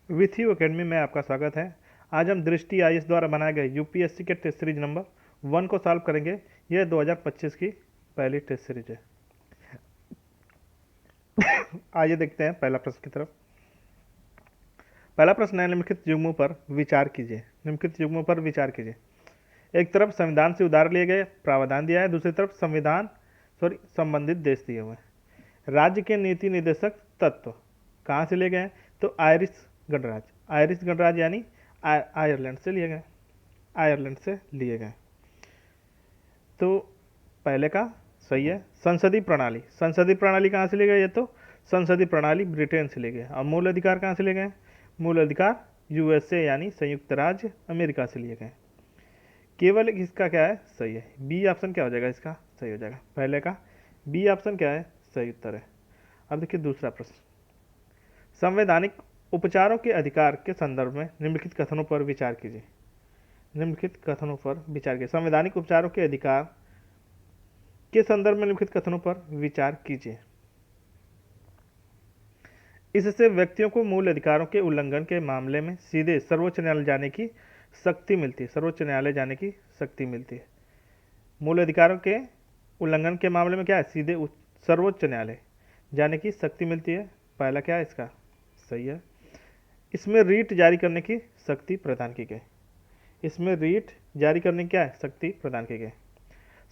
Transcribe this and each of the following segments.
With you academy में आपका स्वागत है। आज हम दृष्टि आईएएस द्वारा बनाए गए यूपीएससी के टेस्ट सीरीज नंबर 1 को सॉल्व करेंगे। यह 2025 की पहली टेस्ट सीरीज है। आइए देखते हैं पहला प्रश्न की तरफ। पहला प्रश्न है, निम्नलिखित युग्मों पर विचार कीजिए। निम्नलिखित युग्मों पर विचार कीजिए। एक तरफ संविधान से उधार लिए गए प्रावधान दिया है, दूसरी तरफ संबंधित देश दिए हुए हैं। राज्य के नीति निर्देशक तत्व कहाँ से लिए गए हैं? तो आयरिश गणराज्य यानी आयरलैंड से लिए गए। आयरलैंड से लिए गए। तो पहले का सही है। संसदीय प्रणाली कहाँ से लिए गए? ये तो संसदीय प्रणाली ब्रिटेन से लिए गए। और मूल अधिकार कहाँ से लिए गए? मूल अधिकार यूएसए यानी संयुक्त राज्य अमेरिका से लिए गए। केवल इसका क्या है? सही है। बी ऑप्शन क्या हो जाएगा? इसका सही हो जाएगा। पहले का बी ऑप्शन क्या है? सही उत्तर है। अब देखिए दूसरा प्रश्न। संवैधानिक उपचारों के अधिकार के संदर्भ में निम्नलिखित कथनों पर विचार कीजिए। निम्नलिखित कथनों पर विचार कीजिए। संवैधानिक उपचारों के अधिकार के संदर्भ में निम्नलिखित कथनों पर विचार कीजिए। इससे व्यक्तियों को मूल अधिकारों के उल्लंघन के मामले में सीधे सर्वोच्च न्यायालय जाने की शक्ति मिलती है। सर्वोच्च न्यायालय जाने की शक्ति मिलती है। मूल अधिकारों के उल्लंघन के मामले में क्या है? सीधे सर्वोच्च न्यायालय जाने की शक्ति मिलती है। पहला क्या है? इसका सही है। इसमें रीट जारी करने की शक्ति प्रदान की गई। इसमें रीट जारी करने की क्या है? शक्ति प्रदान की गई।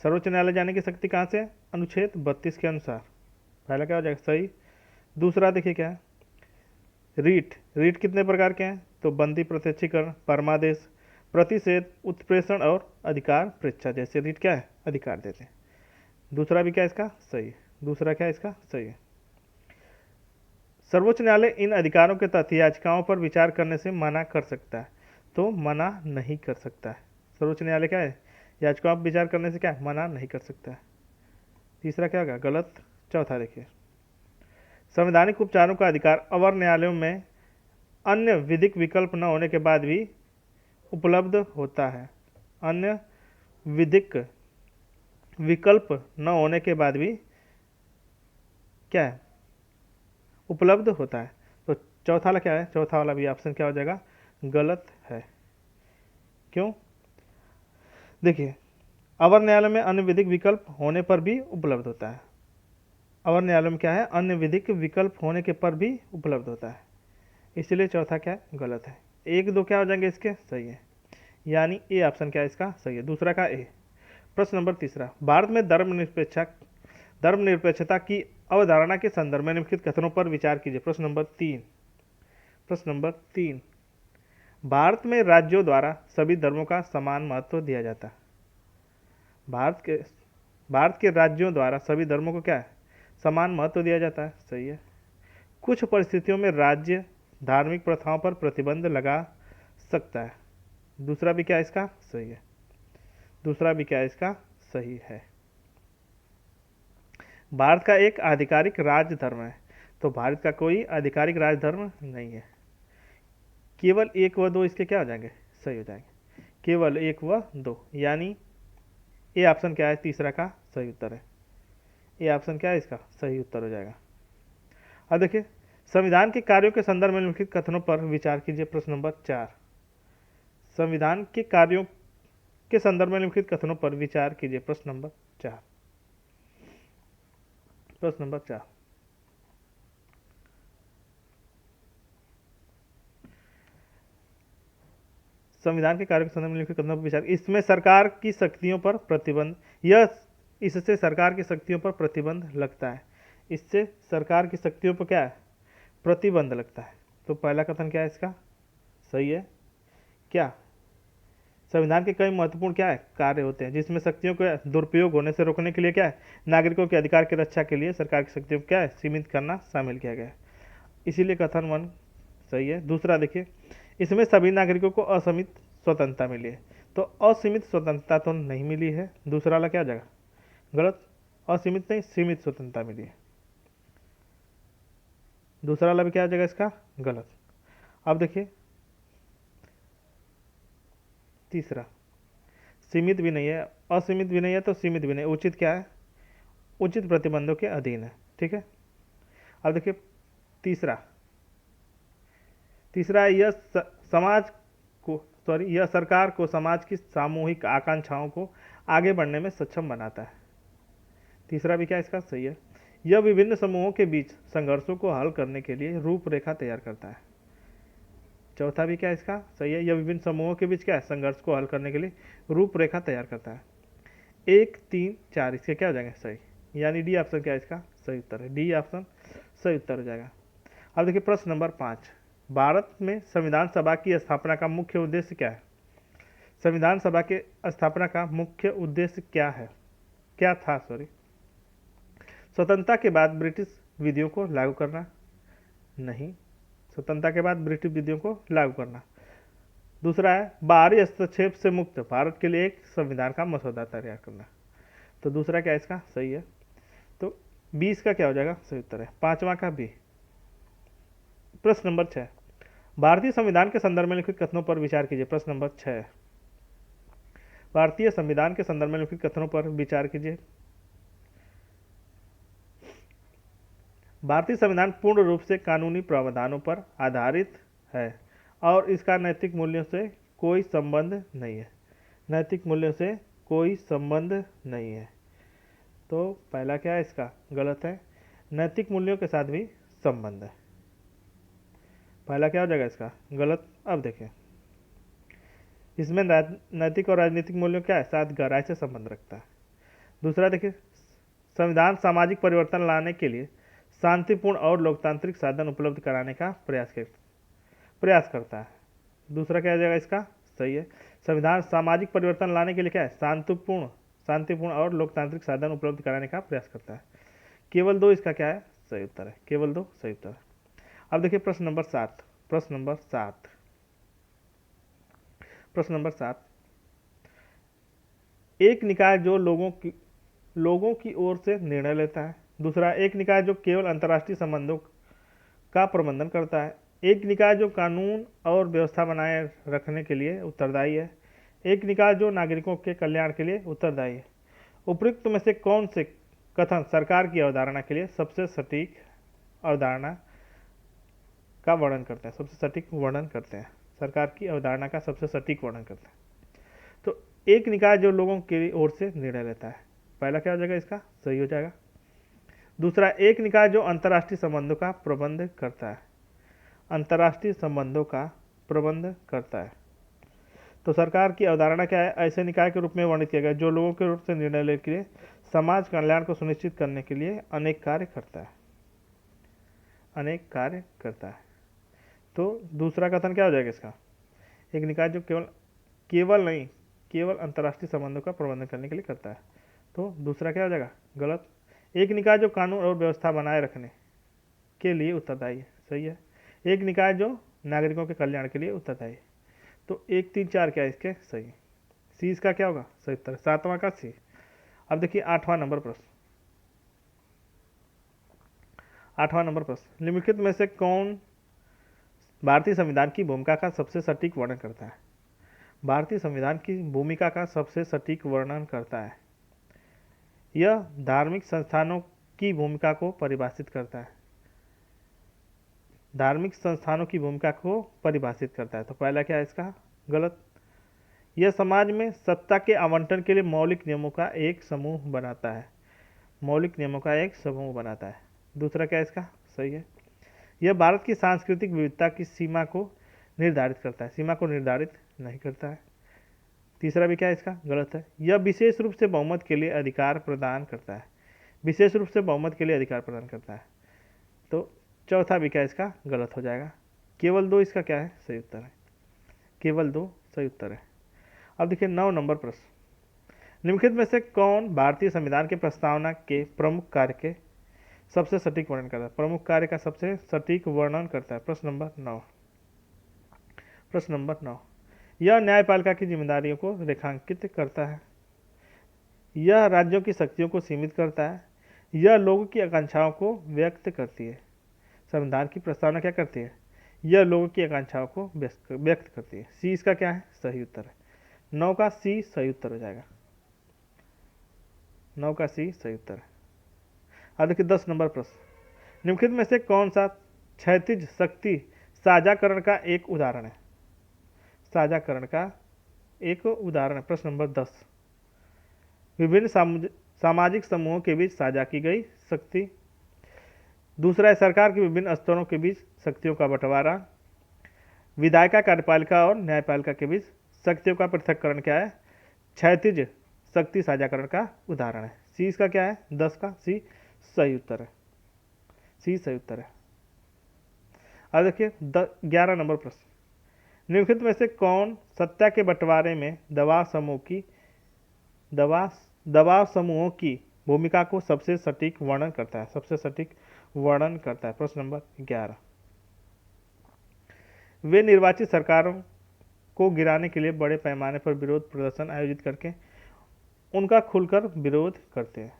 सर्वोच्च न्यायालय जाने की शक्ति कहाँ से? अनुच्छेद 32 के अनुसार। पहला क्या हो जाएगा? सही। दूसरा देखिए क्या है? रीट कितने प्रकार के हैं? तो बंदी, प्रत्यक्षीकरण, परमादेश, प्रतिषेध, उत्प्रेषण और अधिकार परीक्षा जैसे रीट क्या है? अधिकार देते हैं। दूसरा भी क्या है इसका? सही। दूसरा क्या है इसका? सही है। सर्वोच्च न्यायालय इन अधिकारों के तहत याचिकाओं पर विचार करने से मना कर सकता है, तो मना नहीं कर सकता है। सर्वोच्च न्यायालय क्या है? याचिकाओं पर विचार करने से क्या है? मना नहीं कर सकता है। तीसरा क्या होगा? गलत। चौथा देखिए, संवैधानिक उपचारों का अधिकार अवर न्यायालयों में अन्य विधिक विकल्प न होने के बाद भी उपलब्ध होता है। अन्य विधिक विकल्प न होने के बाद भी क्या है? उपलब्ध होता है। तो चौथा वाला क्या है? चौथा वाला भी ऑप्शन क्या हो जाएगा? गलत है। क्यों? देखिए, अवर न्यायालय में अन्य विधिक विकल्प होने पर भी उपलब्ध होता है। अवर न्यायालय में क्या है? अन्य विधिक विकल्प होने के पर भी उपलब्ध होता है। इसलिए चौथा क्या है? गलत है। एक दो क्या हो जाएंगे इसके? सही है। यानी ए ऑप्शन क्या है इसका? सही है। दूसरा का ए। प्रश्न नंबर तीसरा। भारत में धर्मनिरपेक्षता की अवधारणा के संदर्भ में निम्नलिखित कथनों पर विचार कीजिए। प्रश्न नंबर 3। भारत में राज्यों द्वारा सभी धर्मों का समान महत्व दिया जाता है। भारत के राज्यों द्वारा सभी धर्मों को क्या है? समान महत्व दिया जाता है। सही है। कुछ परिस्थितियों में राज्य धार्मिक प्रथाओं पर प्रतिबंध लगा सकता है। दूसरा भी क्या है इसका? सही है। दूसरा भी क्या है इसका? सही है। भारत का एक आधिकारिक राज्य धर्म है, तो भारत का कोई आधिकारिक राज्य धर्म नहीं है। केवल एक व दो इसके क्या हो जाएंगे? सही हो जाएंगे। केवल एक व दो, यानी ए ऑप्शन क्या है? तीसरा का सही उत्तर है। ए ऑप्शन क्या है इसका? सही उत्तर हो जाएगा। अब देखिए, संविधान के कार्यों के संदर्भ में निम्नलिखित कथनों पर विचार कीजिए। प्रश्न नंबर 4। संविधान के कार्यों के संदर्भ में निम्नलिखित कथनों पर विचार कीजिए। प्रश्न नंबर 4। प्रश्न नंबर 4। संविधान के कार्यों के संदर्भ में निम्नलिखित कथनों पर विचार। इसमें सरकार की शक्तियों पर प्रतिबंध, यह इससे सरकार की शक्तियों पर प्रतिबंध लगता है। इससे सरकार की शक्तियों पर क्या है? प्रतिबंध लगता है। तो पहला कथन क्या है इसका? सही है। क्या? संविधान के कई महत्वपूर्ण क्या है? कार्य होते हैं, जिसमें शक्तियों के दुरुपयोग होने से रोकने के लिए क्या है? नागरिकों के अधिकार की रक्षा के लिए सरकार की शक्तियों को क्या है? सीमित करना शामिल किया गया है। इसीलिए कथन 1 सही है। दूसरा देखिए, इसमें सभी नागरिकों को असीमित स्वतंत्रता मिली है, तो असीमित स्वतंत्रता तो नहीं मिली है। दूसरा वाला क्या हो जाएगा? गलत। असीमित नहीं, सीमित स्वतंत्रता मिली है। दूसरा वाला भी क्या हो जाएगा इसका? गलत। अब देखिए तीसरा, सीमित भी नहीं है, असीमित भी नहीं है, तो सीमित भी नहीं। उचित क्या है? उचित प्रतिबंधों के अधीन है। ठीक है। अब देखिए तीसरा तीसरा है समाज को यह सरकार को समाज की सामूहिक आकांक्षाओं को आगे बढ़ने में सक्षम बनाता है। तीसरा भी क्या इसका सही है। यह विभिन्न समूहों के बीच संघर्षों को हल करने के लिए रूपरेखा तैयार करता है। चौथा भी क्या इसका सही है। यह विभिन्न समूहों के बीच क्या है, संघर्ष को हल करने के लिए रूपरेखा तैयार करता है। 1, 3, 4 इसके क्या हो जाएंगे सही, यानी डी ऑप्शन क्या है इसका सही उत्तर है। डी ऑप्शन सही उत्तर हो जाएगा। अब देखिए प्रश्न नंबर 5, भारत में संविधान सभा की स्थापना का मुख्य उद्देश्य क्या है। संविधान सभा के स्थापना का मुख्य उद्देश्य क्या है, क्या था स्वतंत्रता के बाद ब्रिटिश विधियों को लागू करना, नहीं, स्वतंत्रता के बाद ब्रिटिश विधियों को लागू करना। दूसरा है बाहरी हस्तक्षेप से मुक्त भारत के लिए एक संविधान का मसौदा तैयार करना। तो दूसरा क्या इसका सही है। तो 20 का क्या हो जाएगा सही उत्तर है। पांचवा का बी। प्रश्न नंबर 6, भारतीय संविधान के संदर्भ में लिखित कथनों पर विचार कीजिए। प्रश्न नंबर 6, भारतीय संविधान के संदर्भ में लिखित कथनों पर विचार कीजिए। भारतीय संविधान पूर्ण रूप से कानूनी प्रावधानों पर आधारित है और इसका नैतिक मूल्यों से कोई संबंध नहीं है। नैतिक मूल्यों से कोई संबंध नहीं है। तो पहला क्या है इसका गलत है, नैतिक मूल्यों के साथ भी संबंध है। पहला क्या हो जाएगा इसका गलत। अब देखें इसमें नैतिक और राजनीतिक मूल्यों क्या है, साथ गहराई से संबंध रखता है। दूसरा देखिए संविधान सामाजिक परिवर्तन लाने के लिए शांतिपूर्ण और लोकतांत्रिक साधन उपलब्ध कराने का प्रयास करता है। दूसरा क्या हो जाएगा इसका सही है। संविधान सामाजिक परिवर्तन लाने के लिए क्या है, शांतिपूर्ण और लोकतांत्रिक साधन उपलब्ध कराने का प्रयास करता है। केवल 2 इसका क्या है सही उत्तर है। केवल 2 सही उत्तर है। अब देखिए प्रश्न नंबर 7। प्रश्न नंबर 7, एक निकाय जो लोगों की ओर से निर्णय लेता है। दूसरा एक निकाय जो केवल अंतर्राष्ट्रीय संबंधों का प्रबंधन करता है। एक निकाय जो कानून और व्यवस्था बनाए रखने के लिए उत्तरदायी है। एक निकाय जो नागरिकों के कल्याण के लिए उत्तरदायी है। उपयुक्त में से कौन से कथन सरकार की अवधारणा के लिए सबसे सटीक अवधारणा का वर्णन करते हैं, सबसे सटीक वर्णन करते हैं, सरकार की अवधारणा का सबसे सटीक वर्णन करते हैं। तो एक निकाय जो लोगों की ओर से निर्णय लेता है, पहला क्या हो जाएगा इसका सही हो जाएगा। दूसरा एक निकाय जो अंतर्राष्ट्रीय संबंधों का प्रबंध करता है, अंतर्राष्ट्रीय संबंधों का प्रबंध करता है। तो सरकार की अवधारणा क्या है, ऐसे निकाय के रूप में वर्णित किया गया जो लोगों के रूप से निर्णय लेने के लिए समाज कल्याण को सुनिश्चित करने के लिए अनेक कार्य करता है। तो दूसरा कथन क्या हो जाएगा इसका, एक निकाय जो केवल अंतर्राष्ट्रीय संबंधों का प्रबंधन करने के लिए करता है। तो दूसरा क्या हो जाएगा गलत। एक निकाय जो कानून और व्यवस्था बनाए रखने के लिए उत्तरदायी है, सही है। एक निकाय जो नागरिकों के कल्याण के लिए उत्तरदायी है। तो 1, 3, 4 क्या है इसके सही। सी इसका क्या होगा सही उत्तर, 7वां का सी। अब देखिए 8वां नंबर प्रश्न, निम्नलिखित में से कौन भारतीय संविधान की भूमिका का सबसे सटीक वर्णन करता है। भारतीय संविधान की भूमिका का सबसे सटीक वर्णन करता है। यह धार्मिक संस्थानों की भूमिका को परिभाषित करता है। धार्मिक संस्थानों की भूमिका को परिभाषित करता है। तो पहला क्या है इसका गलत। यह समाज में सत्ता के आवंटन के लिए मौलिक नियमों का एक समूह बनाता है। दूसरा क्या है इसका सही है। यह भारत की सांस्कृतिक विविधता की सीमा को निर्धारित करता है, सीमा को निर्धारित नहीं करता है। तीसरा भी क्या है इसका गलत है। यह विशेष रूप से बहुमत के लिए अधिकार प्रदान करता है। तो चौथा भी क्या इसका गलत हो जाएगा। केवल 2 इसका क्या है सही उत्तर है। केवल 2 सही उत्तर है। अब देखिए 9 नंबर प्रश्न, निम्नलिखित में से कौन भारतीय संविधान के प्रस्तावना के प्रमुख कार्य के सबसे सटीक वर्णन करता है, प्रमुख कार्य का सबसे सटीक वर्णन करता है। प्रश्न नंबर 9, यह न्यायपालिका की जिम्मेदारियों को रेखांकित करता है। यह राज्यों की शक्तियों को सीमित करता है। यह लोगों की आकांक्षाओं को व्यक्त करती है। संविधान की प्रस्तावना क्या करती है, यह लोगों की आकांक्षाओं को व्यक्त करती है। सी इसका क्या है सही उत्तर है। 9 का सी सही उत्तर हो जाएगा। 9 का सी सही उत्तर है। अब देखिए 10 नंबर प्रश्न, निम्नलिखित में से कौन सा क्षैतिज शक्ति साझाकरण का एक उदाहरण है, साझाकरण का एक उदाहरण है। प्रश्न नंबर 10, विभिन्न सामाजिक समूहों के बीच साझा की गई शक्ति। दूसरा है सरकार के विभिन्न स्तरों के बीच शक्तियों का बंटवारा। विधायिका, कार्यपालिका और न्यायपालिका के बीच शक्तियों का पृथक्करण क्या है? क्षैतिज शक्ति साझाकरण का उदाहरण है। सी इसका क्या है? 10 का सी सही उत्तर है, सी सही उत्तर है। अब देखिए 11 नंबर प्रश्न, निम्नलिखित में से कौन सत्ता के बंटवारे में दबाव समूहों की भूमिका को सबसे सटीक वर्णन करता है? सबसे सटीक वर्णन करता है। प्रश्न नंबर 11, वे निर्वाचित सरकारों को गिराने के लिए बड़े पैमाने पर विरोध प्रदर्शन आयोजित करके उनका खुलकर विरोध करते हैं।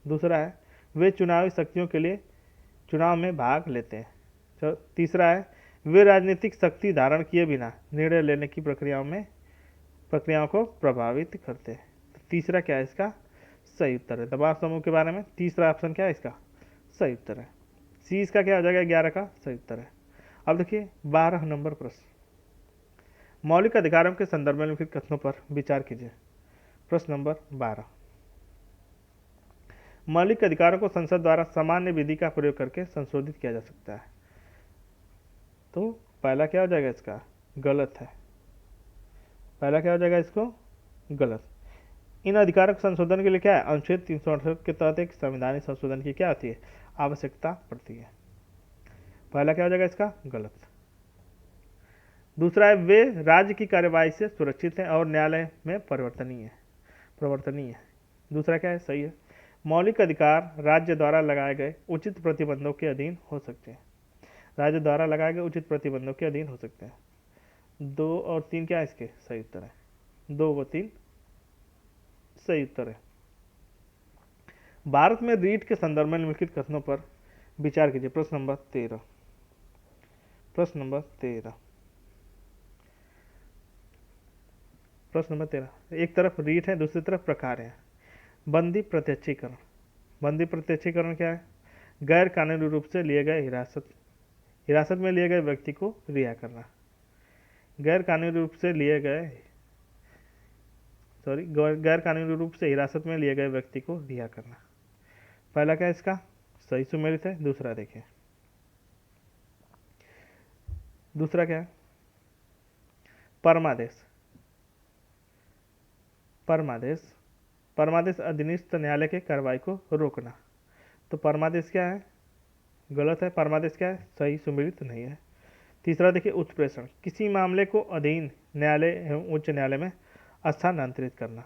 दूसरा है वे चुनावी शक्तियों के लिए चुनाव में भाग लेते हैं। तीसरा है वे राजनीतिक शक्ति धारण किए बिना निर्णय लेने की प्रक्रियाओं को प्रभावित करते हैं। तो तीसरा क्या है इसका सही उत्तर है? दबाव समूह के बारे में तीसरा ऑप्शन क्या है इसका सही उत्तर है। सी इसका क्या हो जाएगा? 11 का सही उत्तर है। अब देखिए 12 नंबर प्रश्न, मौलिक अधिकारों के संदर्भ में निम्नलिखित कथनों पर विचार कीजिए। प्रश्न नंबर 12, मौलिक अधिकारों को संसद द्वारा सामान्य विधि का प्रयोग करके संशोधित किया जा सकता है। तो पहला क्या हो जाएगा इसका? गलत है। पहला क्या हो जाएगा इसको? गलत। इन अधिकारों के संशोधन के लिए क्या है? अनुच्छेद 368 के तहत एक संवैधानिक संशोधन की क्या होती है? आवश्यकता पड़ती है। पहला क्या हो जाएगा इसका? गलत। दूसरा है वे राज्य की कार्यवाही से सुरक्षित हैं और न्यायालय में प्रवर्तनीय है। दूसरा क्या है? सही है। मौलिक अधिकार राज्य द्वारा लगाए गए उचित प्रतिबंधों के अधीन हो सकते हैं। राज्य द्वारा लगाए गए उचित प्रतिबंधों के अधीन हो सकते हैं। 2 और 3 क्या है इसके सही उत्तर है? 2 व 3 सही उत्तर है। भारत में रीट के संदर्भ में निम्नलिखित कथनों पर विचार कीजिए। प्रश्न नंबर 13, प्रश्न नंबर 13, प्रश्न नंबर 13, एक तरफ रीट है, दूसरी तरफ प्रकार है। बंदी प्रत्यक्षीकरण, बंदी प्रत्यक्षीकरण क्या है? गैर कानूनी रूप से लिए गए हिरासत में लिए गए व्यक्ति को रिहा करना। गैर कानूनी रूप से हिरासत में लिए गए व्यक्ति को रिहा करना। पहला क्या इसका सही सुमेलित है? दूसरा देखिए, दूसरा क्या है? परमादेश। परमादेश अधीनस्थ न्यायालय के कार्रवाई को रोकना। तो परमादेश क्या है? गलत है। परमादेश क्या है? सही सुमेलित नहीं है। तीसरा देखिए उत्प्रेषण, किसी मामले को अधीन न्यायालय एवं उच्च न्यायालय में स्थानांतरित करना।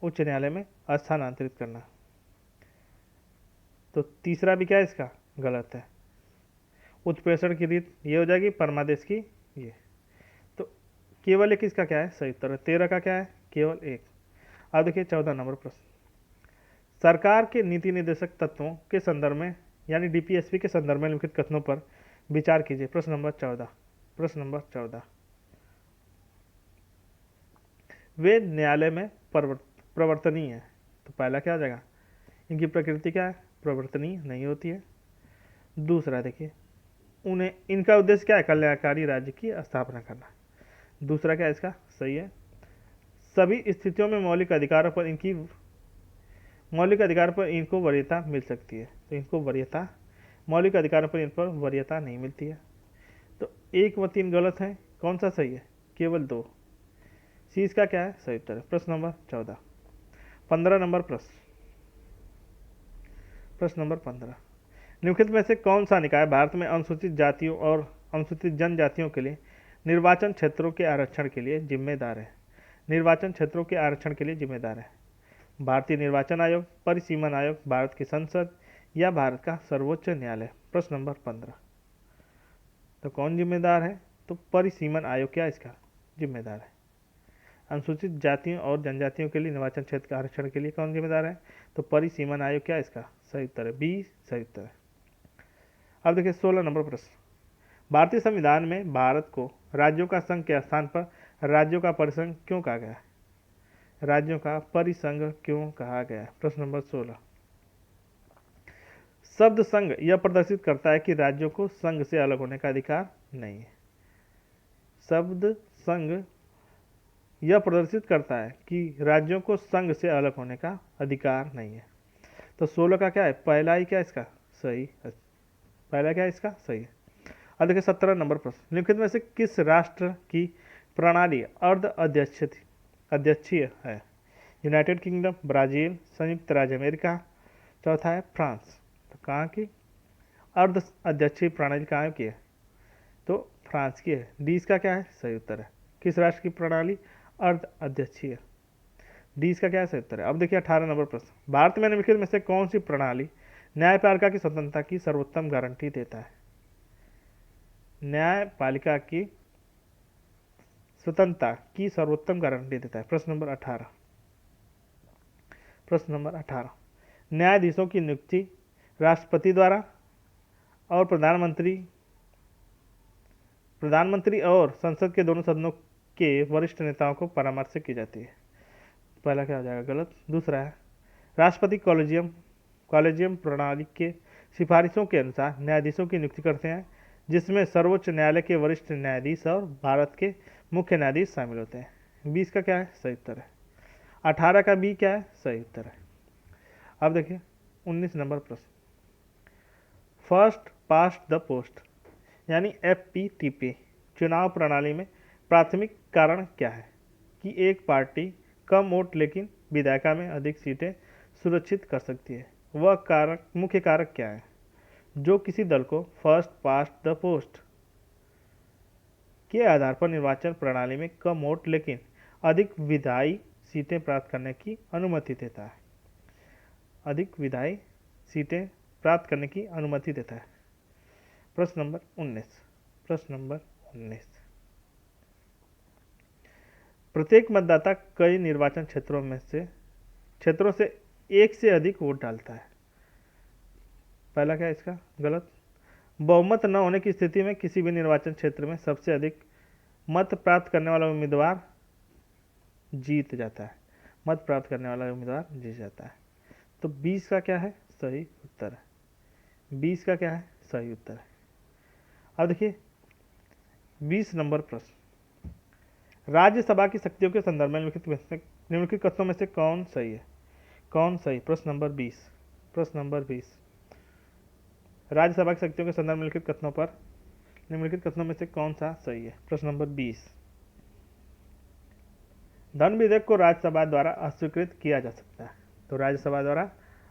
उच्च न्यायालय में स्थानांतरित करना। तो तीसरा भी क्या है इसका? गलत है। उत्प्रेषण की रीत ये हो जाएगी, परमादेश की ये। तो केवल एक इसका क्या है? सही उत्तर है। 13 का क्या है? केवल एक। अब देखिए 14 नंबर प्रश्न, सरकार के नीति निर्देशक तत्वों के संदर्भ में यानी डीपीएसपी के संदर्भ में निम्नलिखित कथनों पर विचार कीजिए। प्रश्न नंबर 14, प्रश्न नंबर 14, वे न्यायालय में प्रवर्तनीय है। तो पहला क्या हो जाएगा? इनकी प्रकृति क्या है? प्रवर्तनीय नहीं होती है। दूसरा देखिए इनका उद्देश्य क्या है? कल्याणकारी राज्य की स्थापना करना। दूसरा क्या है इसका? सही है। सभी स्थितियों में मौलिक अधिकारों पर इनको वरीयता मिल सकती है। तो इनको वरीयता, मौलिक अधिकारों पर इन पर वरीयता नहीं मिलती है। तो 1 व 3 गलत है। कौन सा सही है? केवल 2। सी इसका क्या है? सही उत्तर है। प्रश्न नंबर 14। 15 नंबर प्रश्न, प्रश्न नंबर 15, निम्नलिखित में से कौन सा निकाय भारत में अनुसूचित जातियों और अनुसूचित जनजातियों के लिए निर्वाचन क्षेत्रों के आरक्षण के लिए जिम्मेदार है? निर्वाचन क्षेत्रों के आरक्षण के लिए जिम्मेदार है? भारतीय निर्वाचन आयोग, परिसीमन आयोग, भारत की संसद या भारत का सर्वोच्च न्यायालय? प्रश्न नंबर 15। तो कौन जिम्मेदार है? तो परिसीमन आयोग क्या इसका जिम्मेदार है। अनुसूचित जातियों और जनजातियों के लिए निर्वाचन क्षेत्र के आरक्षण के लिए कौन जिम्मेदार है? तो परिसीमन आयोग क्या इसका सही उत्तर है? बी सही उत्तर है। अब देखिए 16 नंबर प्रश्न, भारतीय संविधान में भारत को राज्यों का संघ के स्थान पर राज्यों का परिसंघ क्यों कहा गया है? राज्यों का परिसंघ क्यों कहा गया है? प्रश्न नंबर 16, शब्द संघ यह प्रदर्शित करता है कि राज्यों को संघ से अलग होने का अधिकार नहीं है। शब्द संघ यह प्रदर्शित करता है कि राज्यों को संघ से अलग होने का अधिकार नहीं है। तो 16 का क्या है, पहला ही क्या इसका सही, पहला क्या है इसका सही है। अब देखिए 17 नंबर प्रश्न, निम्नलिखित में से किस राष्ट्र की प्रणाली अर्ध अध्यक्षीय है? यूनाइटेड किंगडम, ब्राजील, संयुक्त राज्य अमेरिका, चौथा है फ्रांस। तो कहाँ की अर्ध अध्यक्षीय प्रणाली कहाँ की है? तो फ्रांस की है। डी इसका क्या है सही उत्तर है। किस राष्ट्र की प्रणाली अर्ध अध्यक्षीय? डी इसका क्या है सही उत्तर है। अब देखिए 18 नंबर प्रश्न, भारत में निम्नलिखित में से कौन सी प्रणाली न्यायपालिका की स्वतंत्रता की सर्वोत्तम गारंटी देता है? न्यायपालिका की स्वतंत्रता की सर्वोत्तम गारंटी देता है। प्रश्न नंबर 18, प्रश्न नंबर 18, न्यायाधीशों की नियुक्ति राष्ट्रपति द्वारा और प्रधानमंत्री और संसद के दोनों सदनों के वरिष्ठ नेताओं को परामर्श से की जाती है। पहला क्या हो जाएगा गलत। दूसरा है राष्ट्रपति कॉलेजियम प्रणाली के सिफारिशों के अनुसार न्यायाधीशों की नियुक्ति करते हैं, जिसमें सर्वोच्च न्यायालय के वरिष्ठ न्यायाधीश और भारत के मुख्य न्यायाधीश शामिल होते हैं। 20 का क्या है सही उत्तर है। 18 का बी क्या है सही उत्तर है। अब देखिए 19 नंबर प्रश्न, फर्स्ट पास्ट द पोस्ट यानी FPTP चुनाव प्रणाली में प्राथमिक कारण क्या है कि एक पार्टी कम वोट लेकिन विधायिका में अधिक सीटें सुरक्षित कर सकती है? वह कारक, मुख्य कारक क्या है जो किसी दल को फर्स्ट पास्ट द पोस्ट के आधार पर निर्वाचन प्रणाली में कम वोट लेकिन अधिक विधायी सीटें प्राप्त करने की अनुमति देता है? अधिक विधायी सीटें प्राप्त करने की अनुमति देता है। प्रश्न नंबर 19, प्रश्न नंबर 19, प्रत्येक मतदाता कई निर्वाचन क्षेत्रों से एक से अधिक वोट डालता है। पहला क्या है इसका गलत। बहुमत न होने की स्थिति में किसी भी निर्वाचन क्षेत्र में सबसे अधिक मत प्राप्त करने वाला उम्मीदवार जीत जाता है। मत प्राप्त करने वाला उम्मीदवार जीत जाता है। तो 20 का क्या है सही उत्तर है। 20 का क्या है सही उत्तर है। अब देखिए 20 नंबर प्रश्न, राज्यसभा की शक्तियों के संदर्भ में निम्नलिखित कथनों में से कौन सही है? कौन सही? प्रश्न नंबर 20, प्रश्न नंबर 20, राज्यसभा की शक्तियों के संदर्भ में निम्नलिखित कथनों में से कौन सा सही है? प्रश्न नंबर 20, धन विधेयक को राज्यसभा द्वारा अस्वीकृत किया जा सकता है। तो राज्यसभा द्वारा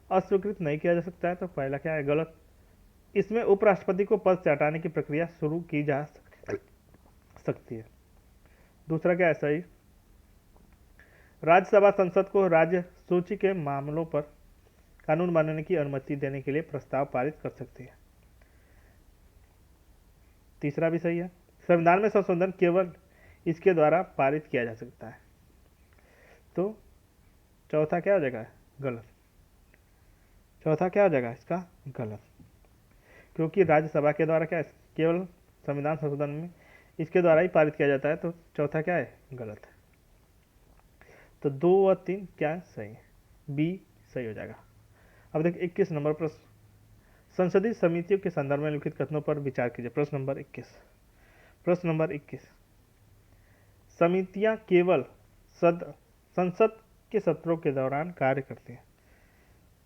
अस्वीकृत नहीं किया जा सकता है। तो पहला क्या है गलत। इसमें उपराष्ट्रपति को पद से हटाने की प्रक्रिया शुरू की जा सकती है। दूसरा क्या है सही, राज्यसभा संसद को राज्य सूची के मामलों पर कानून बनाने की अनुमति देने के लिए प्रस्ताव पारित कर सकती है। तीसरा भी सही है, संविधान में संशोधन केवल इसके द्वारा पारित किया जा सकता है। तो चौथा क्या हो जाएगा गलत। चौथा क्या हो जाएगा इसका गलत, क्योंकि राज्यसभा के द्वारा क्या है केवल संविधान संशोधन में इसके द्वारा ही पारित किया जाता है। तो चौथा क्या है गलत है। तो 2 और 3 क्या है सही है, बी सही हो जाएगा। अब देखिए 21 नंबर प्रश्न, संसदीय समितियों के संदर्भ में लिखित कथनों पर विचार कीजिए। प्रश्न नंबर 21, प्रश्न नंबर 21, समितियां केवल संसद के सत्रों के दौरान कार्य करती हैं।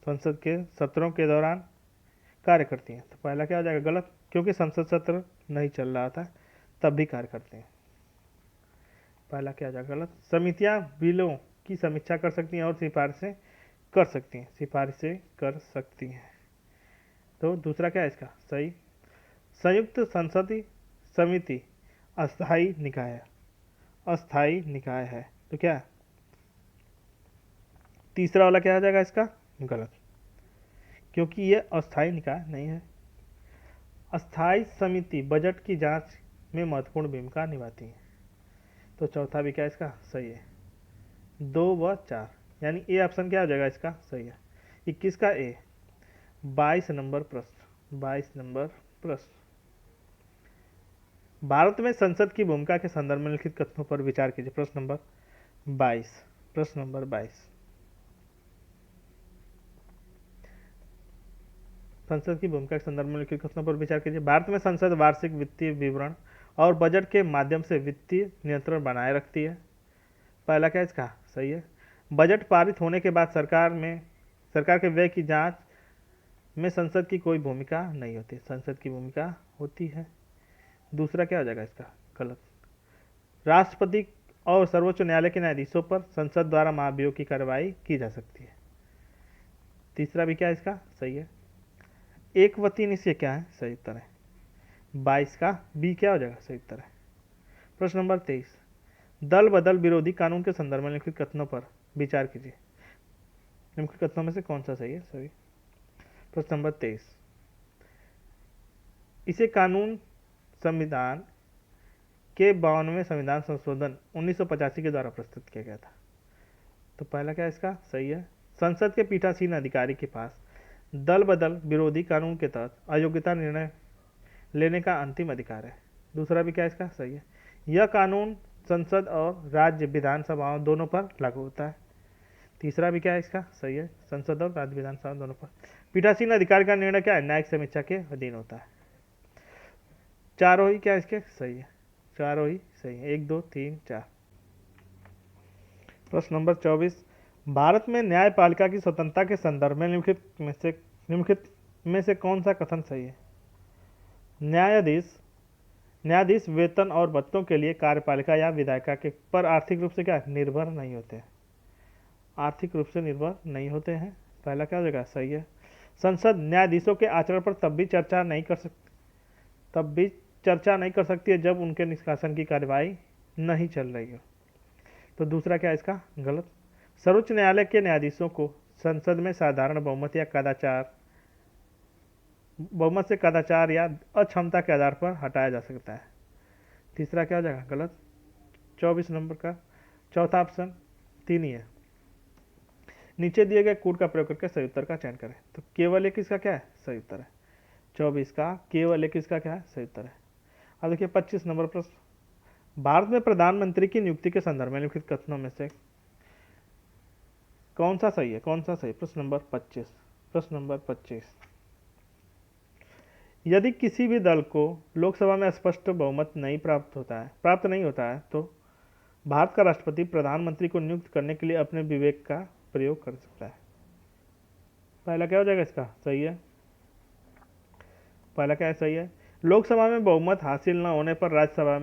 संसद के सत्रों के दौरान कार्य करती हैं। तो पहला क्या हो जाएगा गलत, क्योंकि संसद सत्र नहीं चल रहा था तब भी कार्य करते हैं। पहला क्या हो जाएगा गलत। समितियां बिलों की समीक्षा कर सकती हैं और सिफारिशें कर सकती हैं, सिफारिशें कर सकती हैं। तो दूसरा क्या है इसका सही, संयुक्त संसदीय समिति अस्थायी निकाय है, अस्थायी निकाय है। तो क्या तीसरा वाला क्या हो जाएगा इसका गलत, क्योंकि ये अस्थायी निकाय नहीं है। अस्थायी समिति बजट की जांच में महत्वपूर्ण भूमिका निभाती है। तो चौथा भी क्या इसका सही है, 2 व 4 यानी ए ऑप्शन क्या हो जाएगा इसका सही है। 21 का ए। 22 नंबर प्रश्न, 22 नंबर प्रश्न, भारत में संसद की भूमिका के संदर्भ में लिखित कथनों पर विचार कीजिए। प्रश्न नंबर 22, प्रश्न नंबर 22, संसद की भूमिका के संदर्भ में निम्नलिखित कथनों पर विचार कीजिए। भारत में संसद वार्षिक वित्तीय विवरण और बजट के माध्यम से वित्तीय नियंत्रण बनाए रखती है। पहला क्या इसका सही है। बजट पारित होने के बाद सरकार के व्यय की जांच में संसद की कोई भूमिका नहीं होती, संसद की भूमिका होती है। दूसरा क्या हो जाएगा इसका गलत। राष्ट्रपति और सर्वोच्च न्यायालय के न्यायाधीशों पर संसद द्वारा महाभियोग की कार्रवाई की जा सकती है। तीसरा भी क्या है इसका सही है। एक व तीन इससे क्या है सही उत्तर है। 22 का बी क्या हो जाएगा सही उत्तर है। प्रश्न नंबर 23 दल बदल विरोधी कानून के संदर्भ में निम्नलिखित कथनों पर विचार कीजिए। निम्नलिखित कथनों में से कौन सा सही है सही। प्रश्न नंबर 23 इसे कानून संविधान के 52वें संविधान संशोधन 1985 के द्वारा प्रस्तुत किया गया था। तो पहला क्या इसका सही है। संसद के पीठासीन अधिकारी के पास दल बदल विरोधी कानून के तहत अयोग्यता निर्णय लेने का अंतिम अधिकार है। दूसरा भी क्या इसका सही है। यह कानून संसद और राज्य विधानसभाओं दोनों पर लागू होता है। तीसरा भी क्या है इसका सही है। संसद और राज्य विधानसभा दोनों पर पीठासीन अधिकारी का निर्णय क्या है न्यायिक समीक्षा के अधीन होता है। चारों ही क्या इसके सही है। चारों ही सही है 1 2 3 4। प्रश्न नंबर 24 भारत में न्यायपालिका की स्वतंत्रता के संदर्भ में निम्नलिखित में से कौन सा कथन सही है। न्यायाधीश वेतन और भत्तों के लिए कार्यपालिका या विधायिका के पर आर्थिक रूप से क्या निर्भर नहीं होते, आर्थिक रूप से निर्भर नहीं होते हैं। पहला क्या हो जाएगा सही है। संसद न्यायाधीशों के आचरण पर तब भी चर्चा नहीं कर सकती है जब उनके निष्कासन की कार्यवाही नहीं चल रही हो। तो दूसरा क्या इसका गलत। सर्वोच्च न्यायालय के न्यायाधीशों को संसद में साधारण बहुमत से कदाचार या अक्षमता के आधार पर हटाया जा सकता है। तीसरा क्या हो जाएगा गलत। 24 नंबर का चौथा ऑप्शन 3 ही है। नीचे दिए गए कोड का प्रयोग करके सही उत्तर का चयन करें। तो केवल एक इसका क्या है सही उत्तर है। 24 का केवल एक इसका क्या है सही उत्तर है। अब देखिए 25 नंबर प्रश्न भारत में प्रधानमंत्री की नियुक्ति के संदर्भ में निम्नलिखित कथनों में से कौन सा सही है कौन सा सही। प्रश्न नंबर 25 यदि किसी भी दल को लोकसभा में स्पष्ट बहुमत प्राप्त नहीं होता है तो भारत का राष्ट्रपति प्रधानमंत्री को नियुक्त करने के लिए अपने विवेक का प्रयोग कर सकता है। पहला क्या हो जाएगा इसका सही है। पहला क्या है सही है। लोकसभा में बहुमत हासिल न होने पर राज्यसभा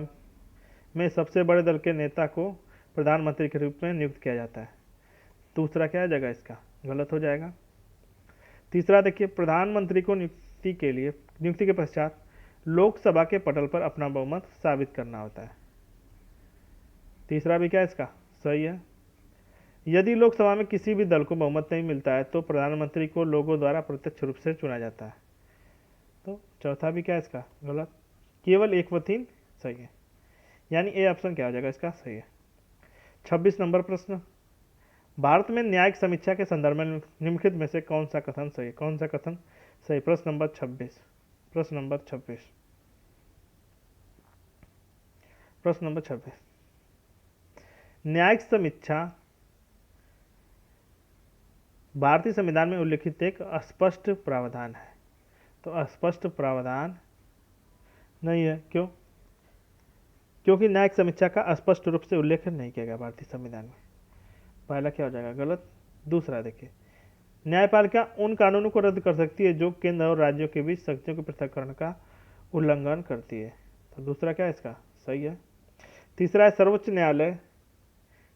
में सबसे बड़े दल के नेता को प्रधानमंत्री के रूप में नियुक्त किया जाता है। दूसरा क्या हो जाएगा इसका गलत हो जाएगा। तीसरा देखिए प्रधानमंत्री को नियुक्ति के पश्चात लोकसभा के पटल पर अपना बहुमत साबित करना होता है। तीसरा भी क्या इसका सही है। यदि लोकसभा में किसी भी दल को बहुमत नहीं मिलता है तो प्रधानमंत्री को लोगों द्वारा प्रत्यक्ष रूप से चुना जाता है। तो चौथा भी क्या इसका गलत। केवल 1 व 3 सही है, यानी ए ऑप्शन क्या हो जाएगा इसका सही है। 26 नंबर प्रश्न भारत में न्यायिक समीक्षा के संदर्भ में निम्नलिखित में से कौन सा कथन सही सही। प्रश्न नंबर 26 न्यायिक समीक्षा भारतीय संविधान में उल्लिखित एक अस्पष्ट प्रावधान है। तो अस्पष्ट प्रावधान नहीं है क्यों। क्योंकि न्यायिक समीक्षा का स्पष्ट रूप से उल्लेख नहीं किया गया भारतीय संविधान में। पहला क्या हो जाएगा गलत। दूसरा देखिए न्यायपालिका उन कानूनों को रद्द कर सकती है जो केंद्र और राज्यों के बीच शक्तियों के पृथक्करण का उल्लंघन करती है। तो दूसरा क्या है इसका सही है। तीसरा है सर्वोच्च न्यायालय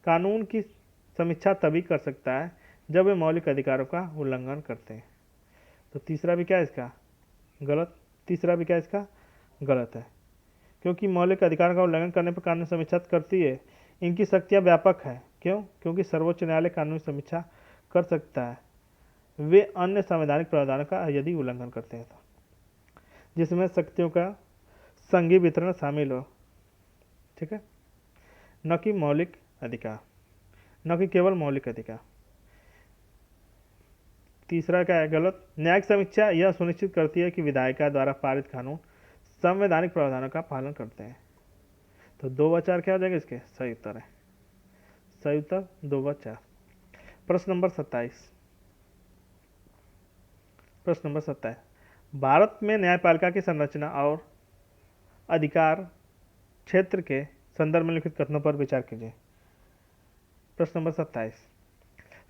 कानून की समीक्षा तभी कर सकता है जब वे मौलिक अधिकारों का उल्लंघन करते हैं। तो तीसरा भी क्या है इसका गलत। तीसरा भी क्या इसका गलत है क्योंकि मौलिक अधिकारों का उल्लंघन करने पर कानून समीक्षा करती है। इनकी शक्तियाँ व्यापक है क्यों। क्योंकि सर्वोच्च न्यायालय कानूनी समीक्षा कर सकता है वे अन्य संवैधानिक प्रावधानों का यदि उल्लंघन करते हैं तो, जिसमें शक्तियों का संघीय वितरण शामिल हो। ठीक है, न कि मौलिक अधिकार, न कि केवल मौलिक अधिकार। तीसरा क्या है गलत। न्यायिक समीक्षा यह सुनिश्चित करती है कि विधायिका द्वारा पारित कानून संवैधानिक प्रावधानों का पालन करते हैं। तो 2 व 4 क्या हो जाएगा इसके सही उत्तर है। सही उत्तर 2 व 4। प्रश्न नंबर 27 भारत में न्यायपालिका की संरचना और अधिकार क्षेत्र के संदर्भ में लिखित कथनों पर विचार कीजिए। प्रश्न नंबर 27,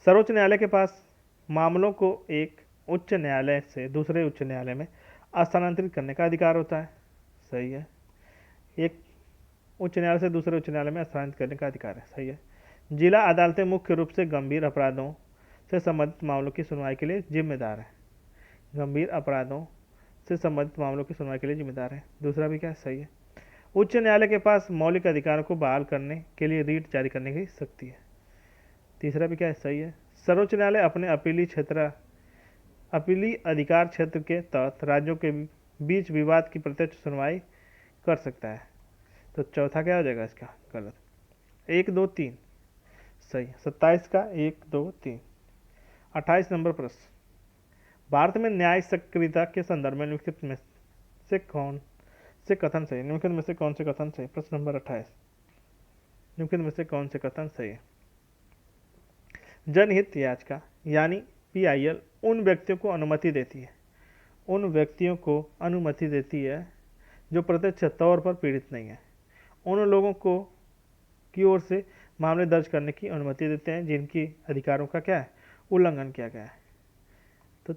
सर्वोच्च न्यायालय के पास मामलों को एक उच्च न्यायालय से दूसरे उच्च न्यायालय में स्थानांतरित करने का अधिकार होता है। सही है। एक उच्च न्यायालय से दूसरे उच्च न्यायालय में स्थानांतरित करने का अधिकार है। सही है। जिला अदालतें मुख्य रूप से गंभीर अपराधों से संबंधित मामलों की सुनवाई के लिए जिम्मेदार है। गंभीर अपराधों से संबंधित मामलों की सुनवाई के लिए जिम्मेदार है। दूसरा भी क्या है? सही है। उच्च न्यायालय के पास मौलिक अधिकारों को बहाल करने के लिए रीट जारी करने की शक्ति है। तीसरा भी क्या है? सही है। सर्वोच्च न्यायालय अपने अपीली अधिकार क्षेत्र के तहत राज्यों के बीच विवाद की प्रत्यक्ष सुनवाई कर सकता है। तो चौथा क्या हो जाएगा इसका? गलत। 1 2 3 सही। 27 का 1 2 3। 28 नंबर प्रश्न, भारत में न्याय सक्रियता के संदर्भ में निम्नलिखित में से कौन से कथन सही? निम्नलिखित में से कौन से कथन सही? प्रश्न नंबर 28, निम्नलिखित में से कौन से कथन सही है? जनहित याचिका यानी PIL उन व्यक्तियों को अनुमति देती है जो प्रत्यक्ष तौर पर पीड़ित नहीं है। उन लोगों को की ओर से मामले दर्ज करने की अनुमति देते हैं जिनकी अधिकारों का क्या है? उल्लंघन किया गया है। तो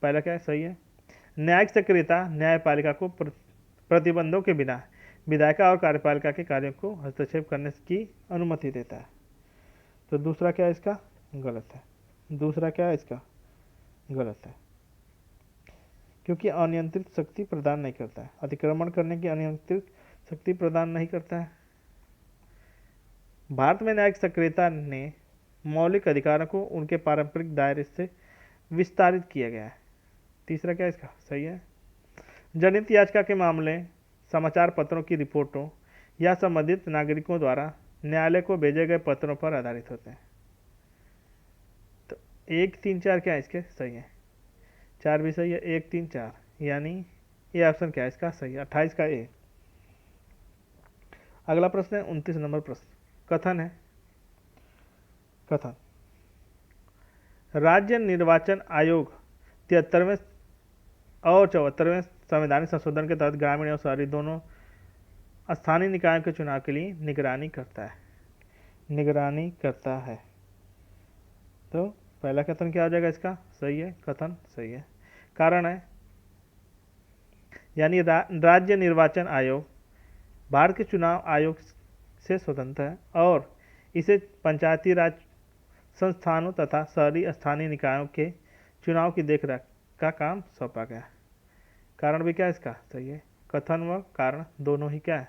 पहला क्या है? सही है। न्यायिक सक्रियता न्यायपालिका को प्रतिबंधों के बिना विधायिका और कार्यपालिका के कार्यों को हस्तक्षेप करने की अनुमति देता है। तो दूसरा क्या है इसका? गलत है। दूसरा क्या है इसका? गलत है, क्योंकि अनियंत्रित शक्ति प्रदान नहीं करता है। अतिक्रमण करने की अनियंत्रित शक्ति प्रदान नहीं करता है। भारत में न्यायिक सक्रियता ने मौलिक अधिकारों को उनके पारंपरिक दायरे से विस्तारित किया गया है। तीसरा क्या है इसका? सही है। जनहित याचिका के मामले समाचार पत्रों की रिपोर्टों या संबंधित नागरिकों द्वारा न्यायालय को भेजे गए पत्रों पर आधारित होते हैं। तो 1 3 4 क्या है इसके? सही है। 4 भी सही है। 1 3 4 यानी ये ऑप्शन क्या है इसका? सही है। 28 का ए। अगला प्रश्न है 29 नंबर प्रश्न, कथन है। कथन, राज्य निर्वाचन आयोग 73वें और 74वें संवैधानिक संशोधन के तहत ग्रामीण और शहरी दोनों स्थानीय निकायों के चुनाव के लिए निगरानी करता है। तो पहला कथन क्या हो जाएगा इसका? सही है। कथन सही है। कारण है यानी राज्य निर्वाचन आयोग भारत के चुनाव आयोग से स्वतंत्र है और इसे पंचायती राज संस्थानों तथा शहरी स्थानीय निकायों के चुनाव की देखरेख का काम सौंपा गया। कारण भी क्या है इसका? सही है। कथन व कारण दोनों ही क्या है?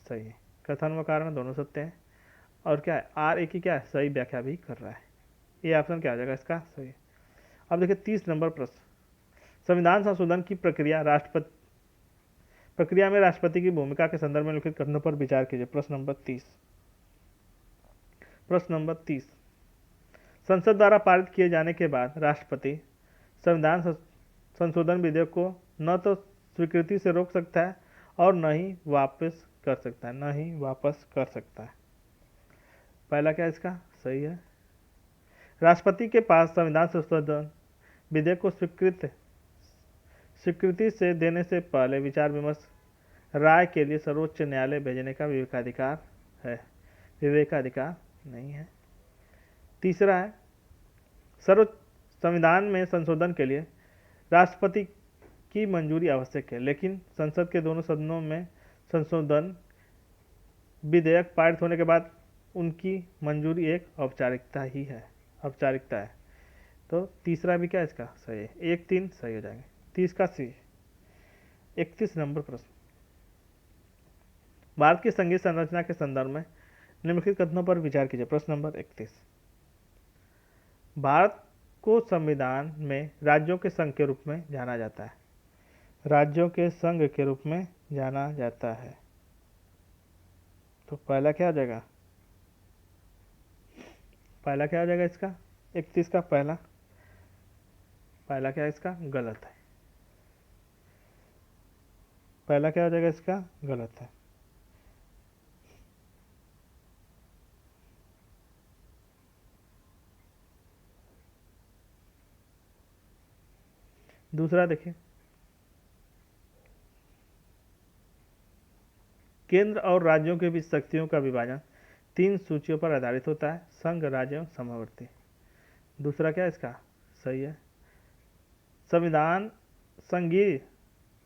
सही है। कथन व कारण दोनों सत्य हैं। और क्या है? आर एक ही क्या है? सही व्याख्या भी कर रहा है। ये ऑप्शन क्या आ जाएगा इसका? सही है। अब देखिए 30 नंबर प्रश्न, संविधान संशोधन की प्रक्रिया में राष्ट्रपति की भूमिका के संदर्भ में लिखित कथनों पर विचार कीजिए। प्रश्न नंबर 30, संसद द्वारा पारित किए जाने के बाद राष्ट्रपति संविधान संशोधन विधेयक को न तो स्वीकृति से रोक सकता है और न ही वापस कर सकता है। पहला क्या इसका? सही है। राष्ट्रपति के पास संविधान संशोधन विधेयक को स्वीकृति से देने से पहले विचार विमर्श राय के लिए सर्वोच्च न्यायालय भेजने का विवेकाधिकार है। विवेकाधिकार नहीं है। तीसरा है, सर्वोच्च संविधान में संशोधन के लिए राष्ट्रपति की मंजूरी आवश्यक है, लेकिन संसद के दोनों सदनों में संशोधन विधेयक पारित होने के बाद उनकी मंजूरी एक औपचारिकता है। तो तीसरा भी क्या है इसका? सही है। 1 3 सही हो जाएंगे। 30 का सी। 31 नंबर प्रश्न, भारत की संघीय संरचना के संदर्भ में निम्नलिखित कथनों पर विचार कीजिए। प्रश्न नंबर 31, भारत को संविधान में राज्यों के संघ के रूप में जाना जाता है। तो पहला क्या हो जाएगा? इसका? 31 का पहला क्या है इसका? गलत है। पहला क्या हो जाएगा इसका? गलत है। दूसरा देखिए, केंद्र और राज्यों के बीच शक्तियों का विभाजन 3 सूचियों पर आधारित होता है, संघ, राज्य एवं समवर्ती। दूसरा क्या है इसका सही है। संविधान संघीय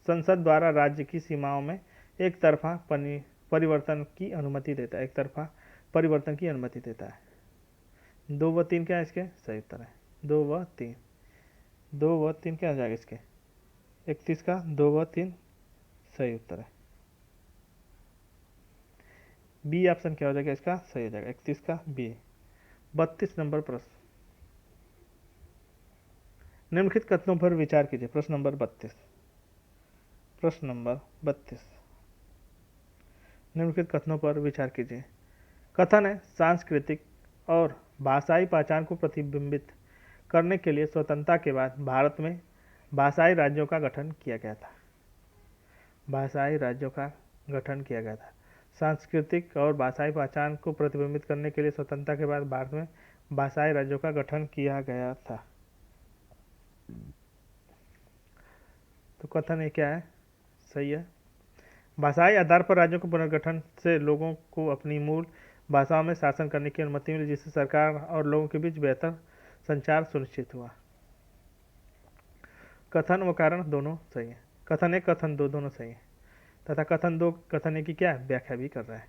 संसद द्वारा राज्य की सीमाओं में एक तरफा परिवर्तन की अनुमति देता है, एक तरफा परिवर्तन की अनुमति देता है। 2 व 3 क्या है इसके सही उत्तर है। 2 व 3, 2 व 3 क्या आ जाएगा इसके 31 का 2 व 3 सही उत्तर है। बी ऑप्शन क्या हो जाएगा इसका सही हो जाएगा 31 का बी। 32 नंबर प्रश्न, निम्नलिखित कथनों पर विचार कीजिए। प्रश्न नंबर 32, प्रश्न नंबर 32, निम्नलिखित कथनों पर विचार कीजिए। कथन है सांस्कृतिक और भाषाई पहचान को प्रतिबिंबित करने के लिए स्वतंत्रता के बाद भारत में भाषाई राज्यों का गठन किया गया था। भाषाई राज्यों का गठन किया गया था। सांस्कृतिक और भाषाई पहचान को प्रतिबिंबित करने के लिए स्वतंत्रता के बाद भारत में भाषाई राज्यों का गठन किया गया था। तो कथन ये क्या है सही है। भाषाई आधार पर राज्यों के पुनर्गठन से लोगों को अपनी मूल भाषाओं में शासन करने की अनुमति मिली, जिससे सरकार और लोगों के बीच बेहतर संचार सुनिश्चित हुआ। कथन व कारण दोनों सही है। कथन 1 कथन 2 दोनों सही है तथा कथन 2 कथन 1 की क्या है व्याख्या भी कर रहा है।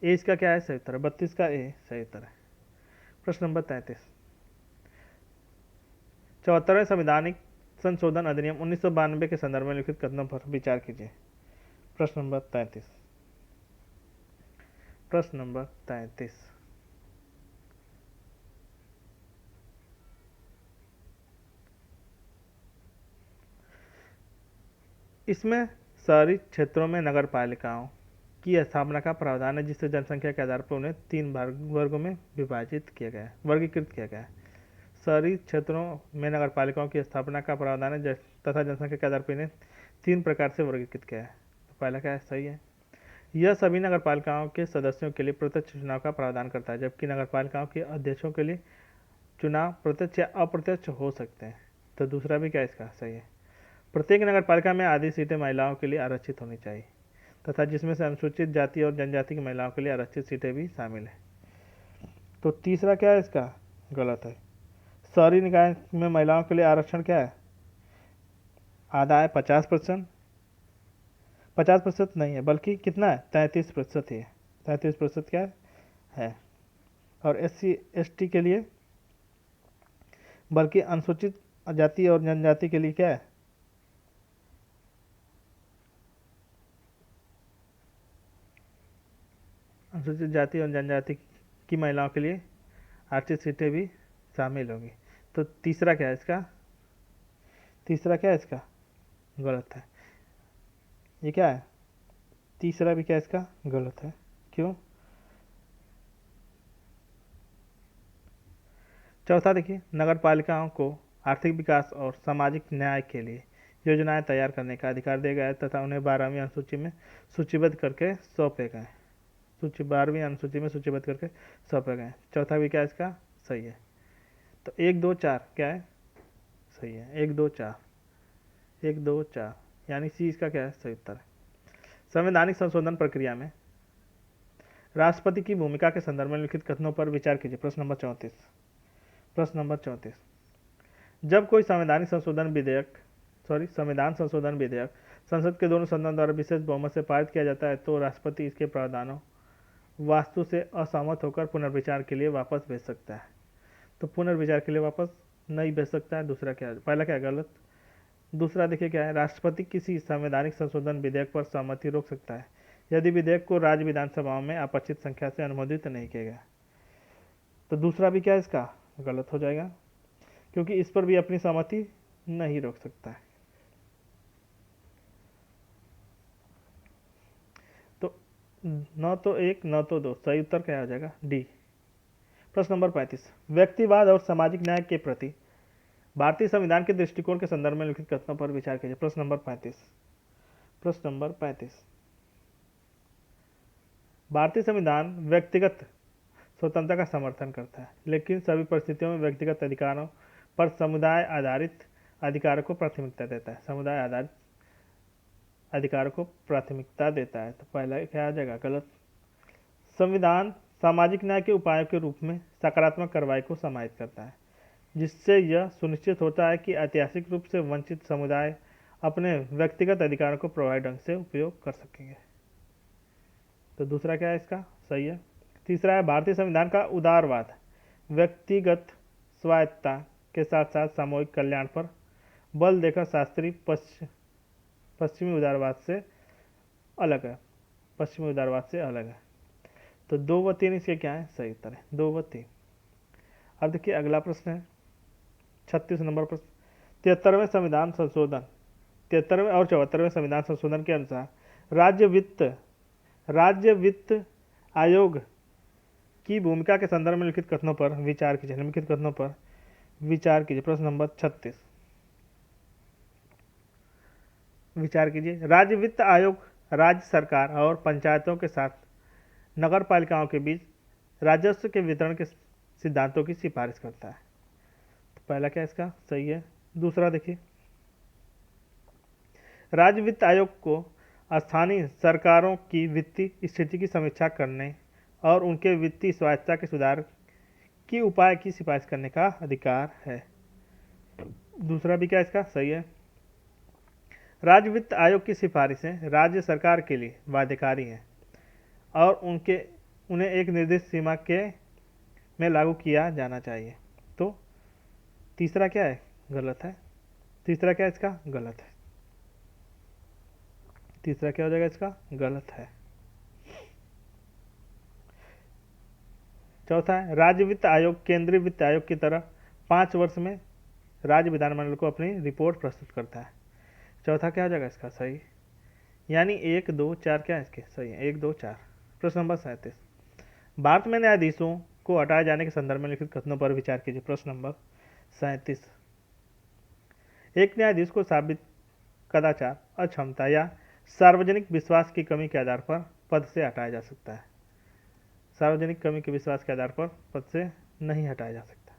ए इसका क्या है सही उत्तर है। 32 का ए सही उत्तर है। प्रश्न नंबर 33, 74वें संवैधानिक संशोधन अधिनियम 1992 के संदर्भ में लिखित कथनों पर विचार कीजिए। प्रश्न नंबर 33, प्रश्न नंबर 33, इसमें शहरी क्षेत्रों में नगर पालिकाओं की स्थापना का प्रावधान है, जिससे जनसंख्या के आधार पर उन्हें 3 वर्गों में विभाजित किया गया है, वर्गीकृत किया गया है। शहरी क्षेत्रों में नगर पालिकाओं की स्थापना का प्रावधान है तथा जनसंख्या के आधार पर इन्हें 3 प्रकार से वर्गीकृत किया है। तो पहला क्या है सही है। यह सभी नगर पालिकाओं के सदस्यों के लिए प्रत्यक्ष चुनाव का प्रावधान करता है, जबकि नगर पालिकाओं के अध्यक्षों के लिए चुनाव प्रत्यक्ष या अप्रत्यक्ष हो सकते हैं। तो दूसरा भी क्या इसका सही है। प्रत्येक नगर पालिका में आधी सीटें महिलाओं के लिए आरक्षित होनी चाहिए तथा जिसमें से अनुसूचित जाति और जनजाति की महिलाओं के लिए आरक्षित सीटें भी शामिल है। तो तीसरा क्या है इसका गलत है। शहरी निकाय में महिलाओं के लिए आरक्षण क्या है आधा है 50%, 50% नहीं है बल्कि कितना है 33% ही है। 33% क्या है। और SC ST के लिए बल्कि अनुसूचित जाति और जनजाति के लिए क्या है अनुसूचित जाति और जनजाति की महिलाओं के लिए आरक्षित सीटें भी शामिल होंगी। तो तीसरा क्या है इसका तीसरा क्या है इसका गलत है। ये क्या है तीसरा भी क्या इसका गलत है। क्यों। चौथा देखिए, नगर पालिकाओं को आर्थिक विकास और सामाजिक न्याय के लिए योजनाएं तैयार करने का अधिकार दिया गया है तथा उन्हें 12वीं अनुसूची में सूचीबद्ध करके सौंपे गए। 12वीं अनुसूची में सूचीबद्ध करके सौंपे गए। चौथा भी क्या इसका सही है। तो 1 2 4 क्या है सही है। 1 2 4 1 2 4 यानी सी इसका क्या है सही उत्तर है। संवैधानिक संशोधन प्रक्रिया में राष्ट्रपति की भूमिका के संदर्भ में लिखित कथनों पर विचार कीजिए। प्रश्न नंबर 34, प्रश्न नंबर 34, जब कोई संवैधान संशोधन विधेयक संसद के दोनों सदनों द्वारा विशेष बहुमत से पारित किया जाता है तो राष्ट्रपति इसके प्रावधानों वास्तु से असहमत होकर पुनर्विचार के लिए वापस भेज सकता है। तो पुनर्विचार के लिए वापस नहीं भेज सकता है। दूसरा क्या पहला क्या गलत। दूसरा देखिए क्या है, राष्ट्रपति किसी संवैधानिक संशोधन विधेयक पर सहमति रोक सकता है यदि विधेयक को राज्य विधानसभाओं में अपेक्षित संख्या से अनुमोदित नहीं किया गया। तो दूसरा भी क्या इसका गलत हो जाएगा, क्योंकि इस पर भी अपनी सहमति नहीं रोक सकता है। तो न तो 1 न तो 2 सही उत्तर क्या हो जाएगा डी। प्रश्न नंबर 35, व्यक्तिवाद और सामाजिक न्याय के प्रति भारतीय संविधान के दृष्टिकोण के संदर्भ में लिखित कथनों पर विचार कीजिए। प्रश्न नंबर 35, प्रश्न नंबर 35, भारतीय संविधान व्यक्तिगत स्वतंत्रता का समर्थन करता है, लेकिन सभी परिस्थितियों में व्यक्तिगत अधिकारों पर समुदाय आधारित अधिकारों को प्राथमिकता देता है। समुदाय आधारित अधिकारों को प्राथमिकता देता है। तो पहला क्या आ जाएगा? गलत। संविधान सामाजिक न्याय के उपायों के रूप में सकारात्मक कार्रवाई को समाहित करता है, जिससे यह सुनिश्चित होता है कि ऐतिहासिक रूप से वंचित समुदाय अपने व्यक्तिगत अधिकारों को प्रभावी ढंग से उपयोग कर सकेंगे। तो दूसरा क्या है इसका? सही है। तीसरा है भारतीय संविधान का उदारवाद व्यक्तिगत स्वायत्तता के साथ साथ सामूहिक कल्याण पर बल देकर शास्त्रीय पश्चिमी उदारवाद से अलग है। पश्चिमी उदारवाद से अलग है। तो 2 व 3 इसके क्या है? सही उत्तर है 2 व 3। अब देखिए अगला प्रश्न है 36 नंबर प्रश्न। 73वें संविधान संशोधन 73वें और 74वें संविधान संशोधन के अनुसार राज्य वित्त आयोग की भूमिका के संदर्भ में लिखित कथनों पर विचार कीजिए। निम्नलिखित कथनों पर विचार कीजिए। प्रश्न नंबर 36 विचार कीजिए। राज्य वित्त आयोग राज्य सरकार और पंचायतों के साथ नगर पालिकाओं के बीच राजस्व के वितरण के सिद्धांतों की सिफारिश करता है। तो पहला क्या इसका? सही है। दूसरा देखिए, राज्य वित्त आयोग को स्थानीय सरकारों की वित्तीय स्थिति की समीक्षा करने और उनके वित्तीय स्वायत्तता के सुधार की उपाय की सिफारिश करने का अधिकार है। दूसरा भी क्या इसका? सही है। राज्य वित्त आयोग की सिफारिशें राज्य सरकार के लिए बाध्यकारी हैं और उन्हें एक निर्दिष्ट सीमा के में लागू किया जाना चाहिए। तो तीसरा क्या है? गलत है। तीसरा क्या इसका? गलत है। तीसरा क्या हो जाएगा इसका? गलत है। चौथा है राज्य वित्त आयोग केंद्रीय वित्त आयोग की तरह 5 वर्ष में राज्य विधानमंडल को अपनी रिपोर्ट प्रस्तुत करता है। चौथा क्या हो जाएगा इसका? सही। यानी 1 2 4 क्या है इसके? सही है 1 2 4। प्रश्न नंबर 37 भारत में न्यायाधीशों को हटाए जाने के संदर्भ में लिखित कथनों पर विचार कीजिए। प्रश्न नंबर 37 एक न्यायाधीश को साबित कदाचार, अक्षमता या सार्वजनिक विश्वास की कमी के आधार पर पद से हटाया जा सकता है। सार्वजनिक कमी के विश्वास के आधार पर पद से नहीं हटाया जा सकता।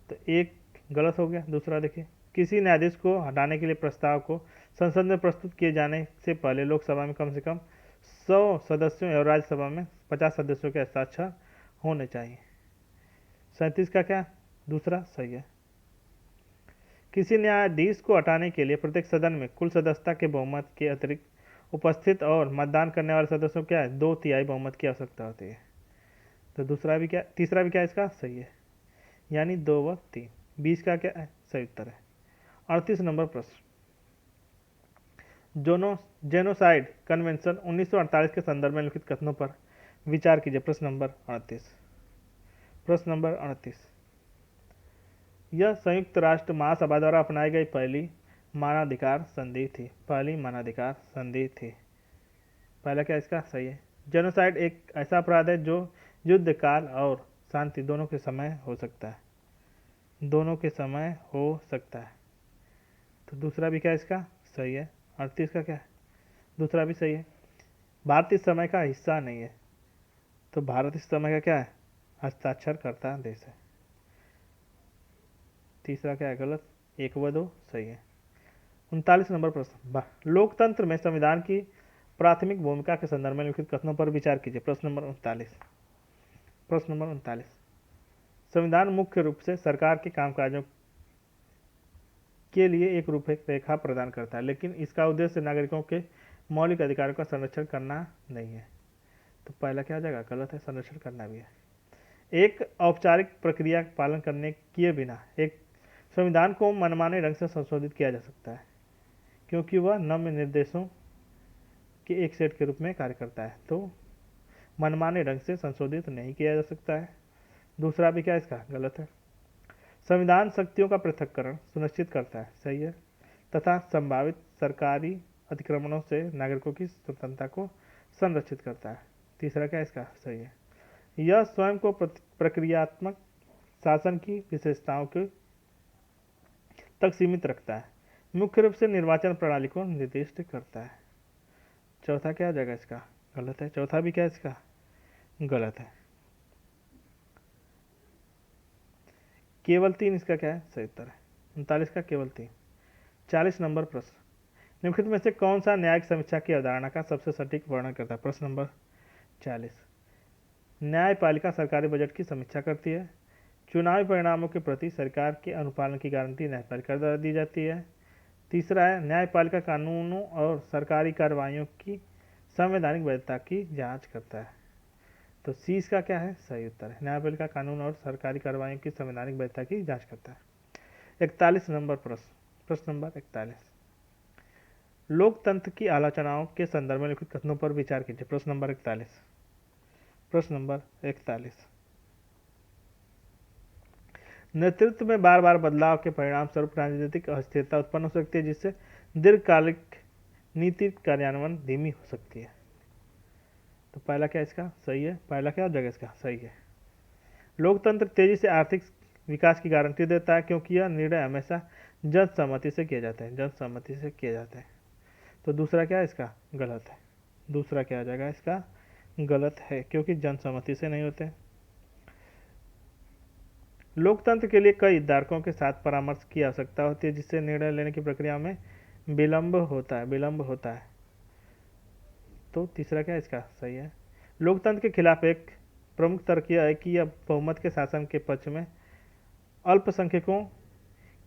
तो एक गलत हो गया। दूसरा देखिए, किसी न्यायाधीश को हटाने के लिए प्रस्ताव को संसद में प्रस्तुत किए जाने से पहले लोकसभा में कम से कम 100 सदस्यों और राज्यसभा में 50 सदस्यों के हस्ताक्षर होने चाहिए। 37 का क्या? दूसरा सही है। किसी न्यायाधीश को हटाने के लिए प्रत्येक सदन में कुल सदस्यता के बहुमत के अतिरिक्त उपस्थित और मतदान करने वाले सदस्यों क्या है? 2/3 बहुमत की आवश्यकता होती है। तो दूसरा भी क्या? तीसरा भी क्या इसका? सही है। यानी 2 व 3। 20 का क्या है? सही उत्तर है। 38 नंबर प्रश्न जेनोसाइड कन्वेंशन 1948 के संदर्भ में लिखित कथनों पर विचार कीजिए। प्रश्न नंबर 38 प्रश्न नंबर 38 यह संयुक्त राष्ट्र महासभा द्वारा अपनाई गई पहली मानवाधिकार संधि थी। पहली मानवाधिकार संधि थी। पहला क्या इसका? सही है। जेनोसाइड एक ऐसा अपराध है जो युद्ध काल और शांति दोनों के समय हो सकता है। दोनों के समय हो सकता है। तो दूसरा भी क्या इसका? सही है। 38 का क्या है? दूसरा भी सही है। भारत इस समय का हिस्सा नहीं है। तो भारत इस समय का क्या है? हस्ताक्षर करता देश है। तीसरा क्या है? गलत। 1 व 2 सही है। 39 नंबर प्रश्न लोकतंत्र में संविधान की प्राथमिक भूमिका के संदर्भ में लिखित कथनों पर विचार कीजिए। प्रश्न नंबर 39 प्रश्न नंबर 39 संविधान मुख्य रूप से सरकार के कामकाजों के लिए एक रूपरेखा प्रदान करता है, लेकिन इसका उद्देश्य नागरिकों के मौलिक अधिकारों का संरक्षण करना नहीं है। तो पहला क्या हो जाएगा? गलत है। संरक्षण करना भी है। एक औपचारिक प्रक्रिया का पालन करने किए बिना एक संविधान को मनमाने ढंग से संशोधित किया जा सकता है, क्योंकि वह नम्य निर्देशों के एक सेट के रूप में कार्य करता है। तो मनमाने ढंग से संशोधित नहीं किया जा सकता है। दूसरा भी क्या इसका? गलत है। संविधान शक्तियों का पृथक्करण सुनिश्चित करता है। सही है। तथा संभावित सरकारी अतिक्रमणों से नागरिकों की स्वतंत्रता को संरक्षित करता है। तीसरा क्या इसका? सही है। यह स्वयं को प्रक्रियात्मक शासन की विशेषताओं के तक सीमित रखता है, मुख्य रूप से निर्वाचन प्रणाली को निर्दिष्ट करता है। चौथा क्या हो जाएगा इसका? गलत है। चौथा भी क्या इसका? गलत है। केवल 3 इसका क्या है? सही उत्तर है। 39 का केवल 3। 40 नंबर प्रश्न निम्नलिखित में से कौन सा न्यायिक समीक्षा की अवधारणा का सबसे सटीक वर्णन करता है? प्रश्न नंबर 40। न्यायपालिका सरकारी बजट की समीक्षा करती है। चुनावी परिणामों के प्रति सरकार के अनुपालन की गारंटी न्यायपालिका द्वारा दी जाती है। तीसरा है न्यायपालिका कानूनों और सरकारी कार्रवाइयों की संवैधानिक वैधता की जांच करता है। तो सी इसका क्या है? सही उत्तर है। न्यायपालिका कानून और सरकारी कार्रवाइयों की संवैधानिक वैधता की जांच करता है। 41 नंबर प्रश्न नंबर 41। लोकतंत्र की आलोचनाओं के संदर्भ में लिखित कथनों पर विचार कीजिए। प्रश्न नंबर 41। प्रश्न नंबर 41। नेतृत्व में बार बार बदलाव के परिणाम स्वरूप राजनीतिक अस्थिरता उत्पन्न हो सकती है, जिससे दीर्घकालिक नीति कार्यान्वयन धीमी हो सकती है। तो पहला क्या इसका सही है? पहला क्या हो जाएगा इसका? सही है। लोकतंत्र तेजी से आर्थिक विकास की गारंटी देता है, क्योंकि यह निर्णय हमेशा जनसम्मति से किए जाते हैं। जनसम्मति से किए जाते हैं। तो दूसरा क्या है इसका? गलत है। दूसरा क्या आ जाएगा इसका? गलत है, क्योंकि जनसम्मति से नहीं होते। लोकतंत्र के लिए कई हितधारकों के साथ परामर्श की आवश्यकता होती है, जिससे निर्णय लेने की प्रक्रिया में विलंब होता है। तो तीसरा क्या इसका? सही है। लोकतंत्र के खिलाफ एक प्रमुख तर्क यह है कि यह बहुमत के शासन के पक्ष में अल्पसंख्यकों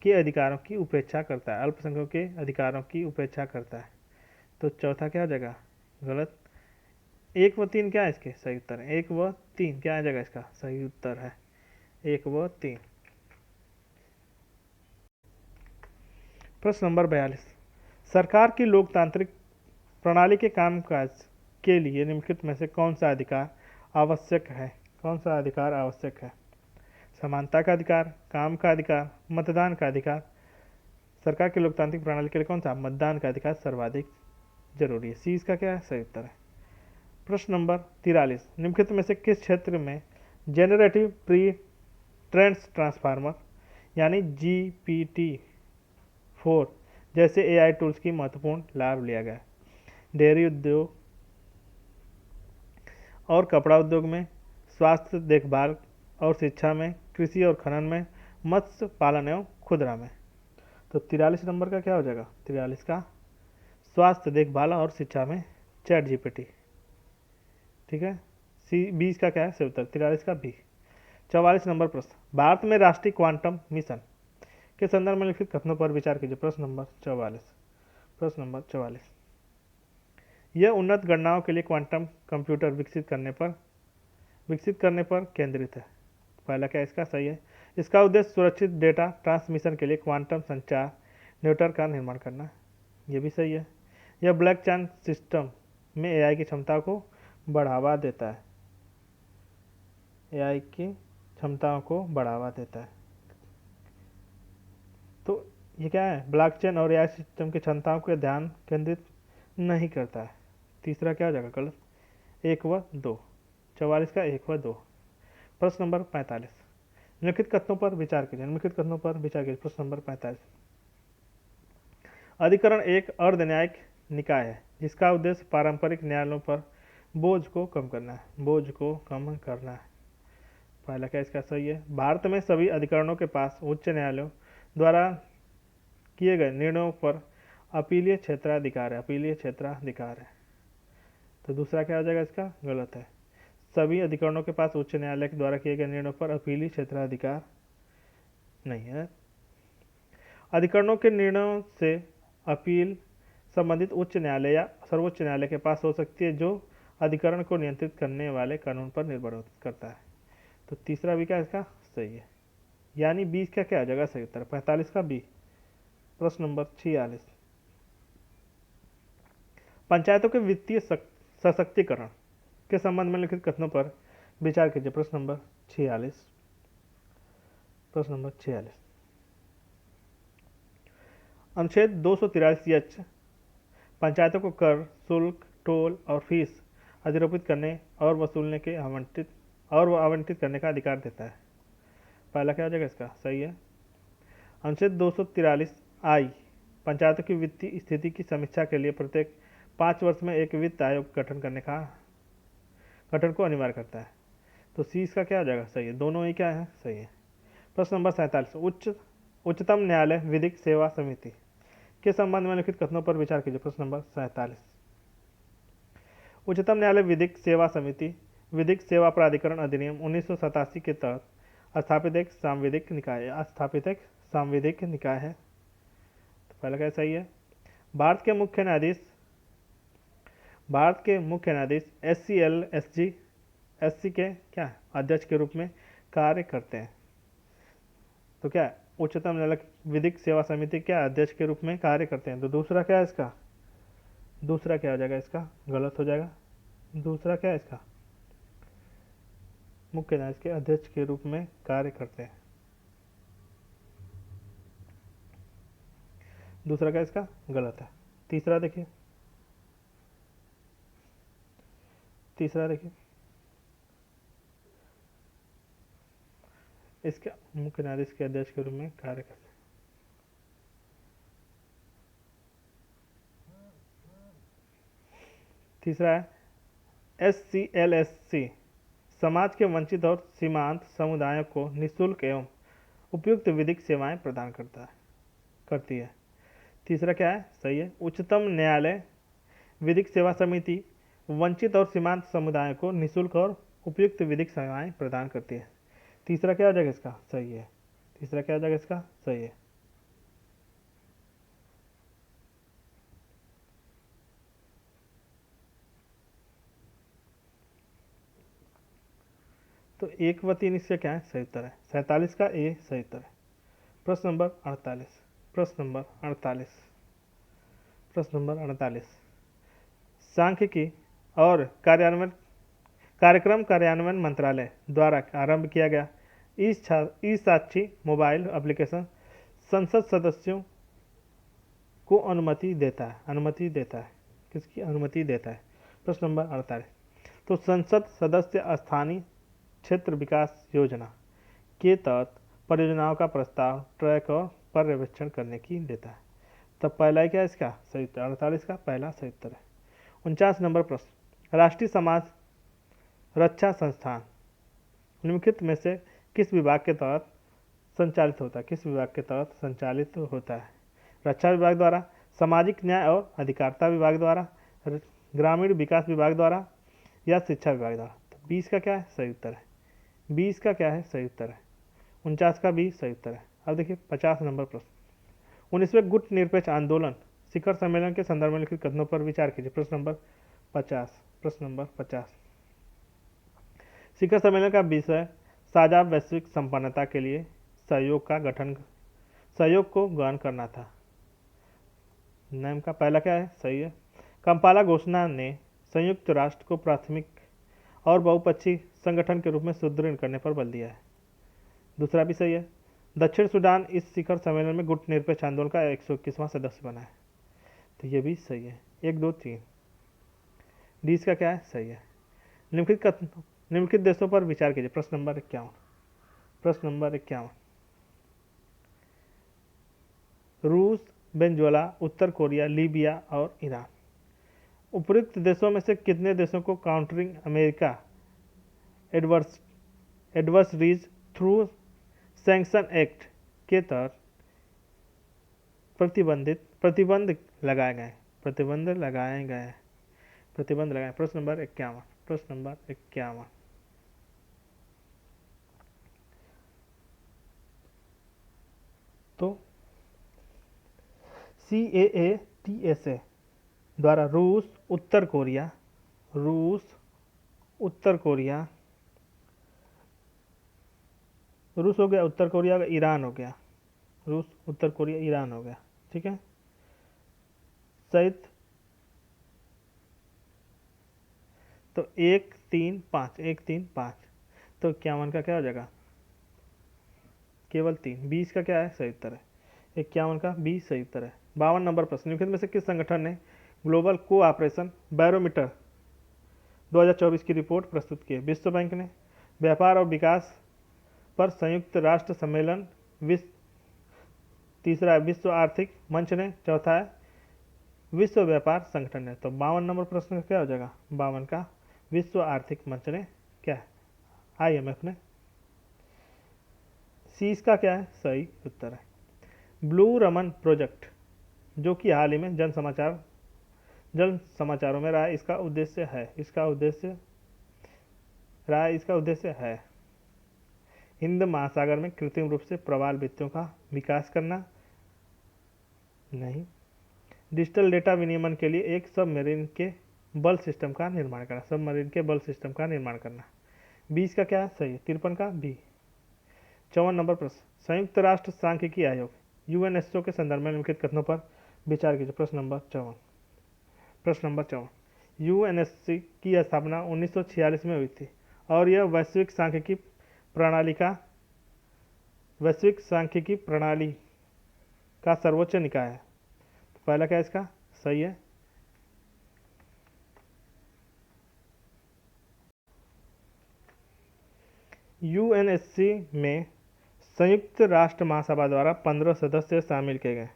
के अधिकारों की उपेक्षा करता है। अल्पसंख्यकों के अधिकारों की उपेक्षा करता है। तो चौथा क्या हो जाएगा? गलत। 1 व 3 क्या है इसके? सही उत्तर है। 1 व 3 क्या आ जाएगा इसका? सही उत्तर है 1 व 3। प्रश्न नंबर 42। सरकार की लोकतांत्रिक प्रणाली के कामकाज के लिए निम्नलिखित में से कौन सा अधिकार आवश्यक है? कौन सा अधिकार आवश्यक है? समानता का अधिकार, काम का अधिकार, मतदान का अधिकार। सरकार की लोकतांत्रिक प्रणाली के लिए कौन सा? मतदान का अधिकार सर्वाधिक जरूरी है। सी इसका क्या है? सही उत्तर है। प्रश्न नंबर 43। निम्नलिखित में से किस क्षेत्र में जेनरेटिव प्री ट्रेंड्स ट्रांसफार्मर यानी GPT-4 जैसे AI टूल्स की महत्वपूर्ण लाभ लिया गया? डेयरी उद्योग और कपड़ा उद्योग में, स्वास्थ्य देखभाल और शिक्षा में, कृषि और खनन में, मत्स्य पालन एवं खुदरा में। तो 43 नंबर का क्या हो जाएगा? 43 का स्वास्थ्य देखभाल और शिक्षा में चैट GPT। ठीक है। सी 20 का क्या है? सही उत्तर 43 का बी। 44 नंबर प्रश्न। भारत में राष्ट्रीय क्वांटम मिशन के संदर्भ में लिखित कथनों पर विचार कीजिए। प्रश्न नंबर 44। प्रश्न नंबर 44। यह उन्नत गणनाओं के लिए क्वांटम कंप्यूटर विकसित करने पर केंद्रित है। पहला क्या इसका? सही है। इसका उद्देश्य सुरक्षित डेटा ट्रांसमिशन के लिए क्वांटम संचार नेटवर्क का निर्माण करना। यह भी सही है। यह ब्लॉकचेन सिस्टम में AI की क्षमता को बढ़ावा देता है। AI की क्षमताओं को बढ़ावा देता है। तो ये क्या है? ब्लॉकचेन और AI सिस्टम की क्षमताओं को ध्यान केंद्रित नहीं करता है। तीसरा क्या हो जाएगा? गलत। 1 व 2। 44 का 1 व 2। प्रश्न नंबर 45। निम्नलिखित कथनों पर विचार कीजिए। प्रश्न नंबर 45। अधिकरण एक अर्ध न्यायिक निकाय है, जिसका उद्देश्य पारंपरिक न्यायालयों पर बोझ को कम करना है। पहला क्या इसका? सही है। भारत में सभी अधिकरणों के पास उच्च न्यायालयों द्वारा किए गए निर्णयों पर अपीलीय क्षेत्राधिकार है। तो दूसरा क्या हो जाएगा इसका? गलत है। सभी अधिकरणों के पास उच्च न्यायालय के द्वारा किए गए निर्णयों पर अपीलीय क्षेत्राधिकार नहीं है। अधिकरणों के निर्णयों से अपील संबंधित उच्च न्यायालय या सर्वोच्च न्यायालय के पास हो सकती है, जो अधिकरण को नियंत्रित करने वाले कानून पर निर्भर करता है। तो तीसरा भी क्या इसका? सही है। यानी 20 का क्या आ जाएगा? सही उत्तर 45 का बी। प्रश्न नंबर 46। पंचायतों के वित्तीय सशक्तिकरण के संबंध में लिखित कथनों पर विचार कीजिए। प्रश्न नंबर 46। अनुच्छेद 243 पंचायतों को कर, शुल्क, टोल और फीस अधिरोपित करने और वसूलने के आवंटित करने का अधिकार देता है। पहला क्या हो जाएगा इसका? सही है। अनुच्छेद 243 पंचायतों की वित्तीय स्थिति की समीक्षा के लिए प्रत्येक 5 वर्ष में एक वित्त आयोग गठन को अनिवार्य करता है। तो सी इसका क्या हो जाएगा? सही है। दोनों ही क्या है? सही है। प्रश्न नंबर 47। उच्चतम न्यायालय विधिक सेवा समिति के संबंध में निम्नलिखित कथनों पर विचार कीजिए। प्रश्न नंबर 47। उच्चतम न्यायालय विधिक सेवा समिति विधिक सेवा प्राधिकरण अधिनियम 1987 के तहत स्थापित एक सांविधिक निकाय है। तो पहला क्या सही है? भारत के मुख्य न्यायाधीश SC के क्या अध्यक्ष के रूप में कार्य करते हैं। तो क्या उच्चतम न्यायालय विधिक सेवा समिति क्या अध्यक्ष के रूप में कार्य करते हैं। तो दूसरा क्या है इसका? दूसरा क्या हो जाएगा इसका? गलत हो जाएगा। दूसरा क्या है इसका? मुख्य न्यायाधीश के अध्यक्ष के रूप में कार्य करते हैं। दूसरा क्या इसका? गलत है। तीसरा देखिए, इसका मुख्य न्यायाधीश के अध्यक्ष के रूप में कार्य करते हैं। तीसरा है SCLSC समाज के वंचित और सीमांत समुदायों को निःशुल्क एवं उपयुक्त विधिक सेवाएं प्रदान करती है। तीसरा क्या है? सही है। उच्चतम न्यायालय विधिक सेवा समिति वंचित और सीमांत समुदायों को निःशुल्क और उपयुक्त विधिक सेवाएं प्रदान करती है। तीसरा क्या हो जाएगा इसका? सही है। तीसरा क्या हो जाएगा इसका? सही है। तो 1 व 3 इसका क्या है? सही उत्तर है। 47 का ए सही उत्तर है। प्रश्न नंबर 48 सांख्यिकी और कार्यक्रम कार्यान्वयन मंत्रालय द्वारा आरंभ किया गया ई साक्षी मोबाइल एप्लीकेशन संसद सदस्यों को अनुमति देता है। किसकी अनुमति देता है? प्रश्न नंबर 48। तो संसद सदस्य स्थानीय क्षेत्र विकास योजना के तहत परियोजनाओं का प्रस्ताव, ट्रैक और पर्यवेक्षण करने की देता है। तब पहला ही क्या है इसका? सही उत्तर। 48 का पहला सही उत्तर है। 49 नंबर प्रश्न, राष्ट्रीय समाज रक्षा संस्थान निम्नलिखित में से किस विभाग के तहत संचालित होता है? किस विभाग के तहत संचालित होता है? रक्षा विभाग द्वारा, सामाजिक न्याय और अधिकारिता विभाग द्वारा, ग्रामीण विकास विभाग द्वारा या शिक्षा विभाग द्वारा। तो 20 का क्या है? सही उत्तर है। 20 का क्या है? सही उत्तर है। 49 का भी सही उत्तर है। अब देखिए 50 नंबर प्रश्न, 19वें गुट निरपेक्ष आंदोलन शिखर सम्मेलन के संदर्भ में लिखित कथनों पर विचार कीजिए। प्रश्न नंबर 50 शिखर सम्मेलन का विषय साझा वैश्विक संपन्नता के लिए सहयोग को गहन करना था। नियम का पहला क्या है? सही है। कंपाला घोषणा ने संयुक्त राष्ट्र को प्राथमिक और बहुपक्षीय संगठन के रूप में सुदृढ़ करने पर बल दिया है। दूसरा भी सही है। दक्षिण सूडान इस शिखर सम्मेलन में गुट निरपेक्ष आंदोलन का 121वां सदस्य बना है। तो ये भी सही है। 1, 2, 3 डी इसका क्या है? सही है। निम्नलिखित देशों पर विचार कीजिए। प्रश्न नंबर 51 रूस, वेनेजुएला, उत्तर कोरिया, लीबिया और ईरान। उपयुक्त देशों में से कितने देशों को countering America adversaries through sanction act के तहत प्रतिबंध लगाए गए? प्रश्न नंबर 51। तो CAATSA द्वारा रूस, उत्तर कोरिया, रूस हो गया, उत्तर कोरिया हो गया, ईरान हो गया। रूस, उत्तर कोरिया, ईरान हो गया। ठीक है, सहित। तो 1, 3, 5 तो 51 का क्या हो जाएगा? केवल 3। 20 का क्या है? सही उत्तर है। 51 का 20 सही उत्तर है। 52 नंबर प्रश्न, निम्नलिखित में से किस संगठन ने ग्लोबल कोऑपरेशन बैरोमीटर 2024 की रिपोर्ट प्रस्तुत की है? विश्व बैंक ने, व्यापार और विकास पर संयुक्त राष्ट्र सम्मेलन, तीसरा है विश्व आर्थिक मंच ने, चौथा है विश्व व्यापार संगठन ने। तो 52 नंबर प्रश्न का क्या हो जाएगा? 52 का विश्व आर्थिक मंच ने क्या है? IMF ने। सी इसका क्या है? सही उत्तर है। ब्लू रमन प्रोजेक्ट जो कि हाल ही में जन समाचारों में रहा। इसका उद्देश्य है हिंद महासागर में कृत्रिम रूप से प्रवाल भित्तियों का विकास करना। नहीं। डिजिटल डेटा विनिमय के लिए एक सबमरीन के बल सिस्टम का निर्माण करना। 20 का क्या है सही? 53 का बी। 54 नंबर प्रश्न, संयुक्त राष्ट्र सांख्यिकी आयोग यूएनएसओ के संदर्भ में निम्नलिखित कथनों पर विचार कीजिए। प्रश्न नंबर 54। यूएनएससी की स्थापना 1946 में हुई थी और यह वैश्विक सांख्यिकी प्रणाली का सर्वोच्च निकाय है। तो पहला क्या इसका सही है? यूएनएससी में संयुक्त राष्ट्र महासभा द्वारा 15 सदस्य शामिल किए गए।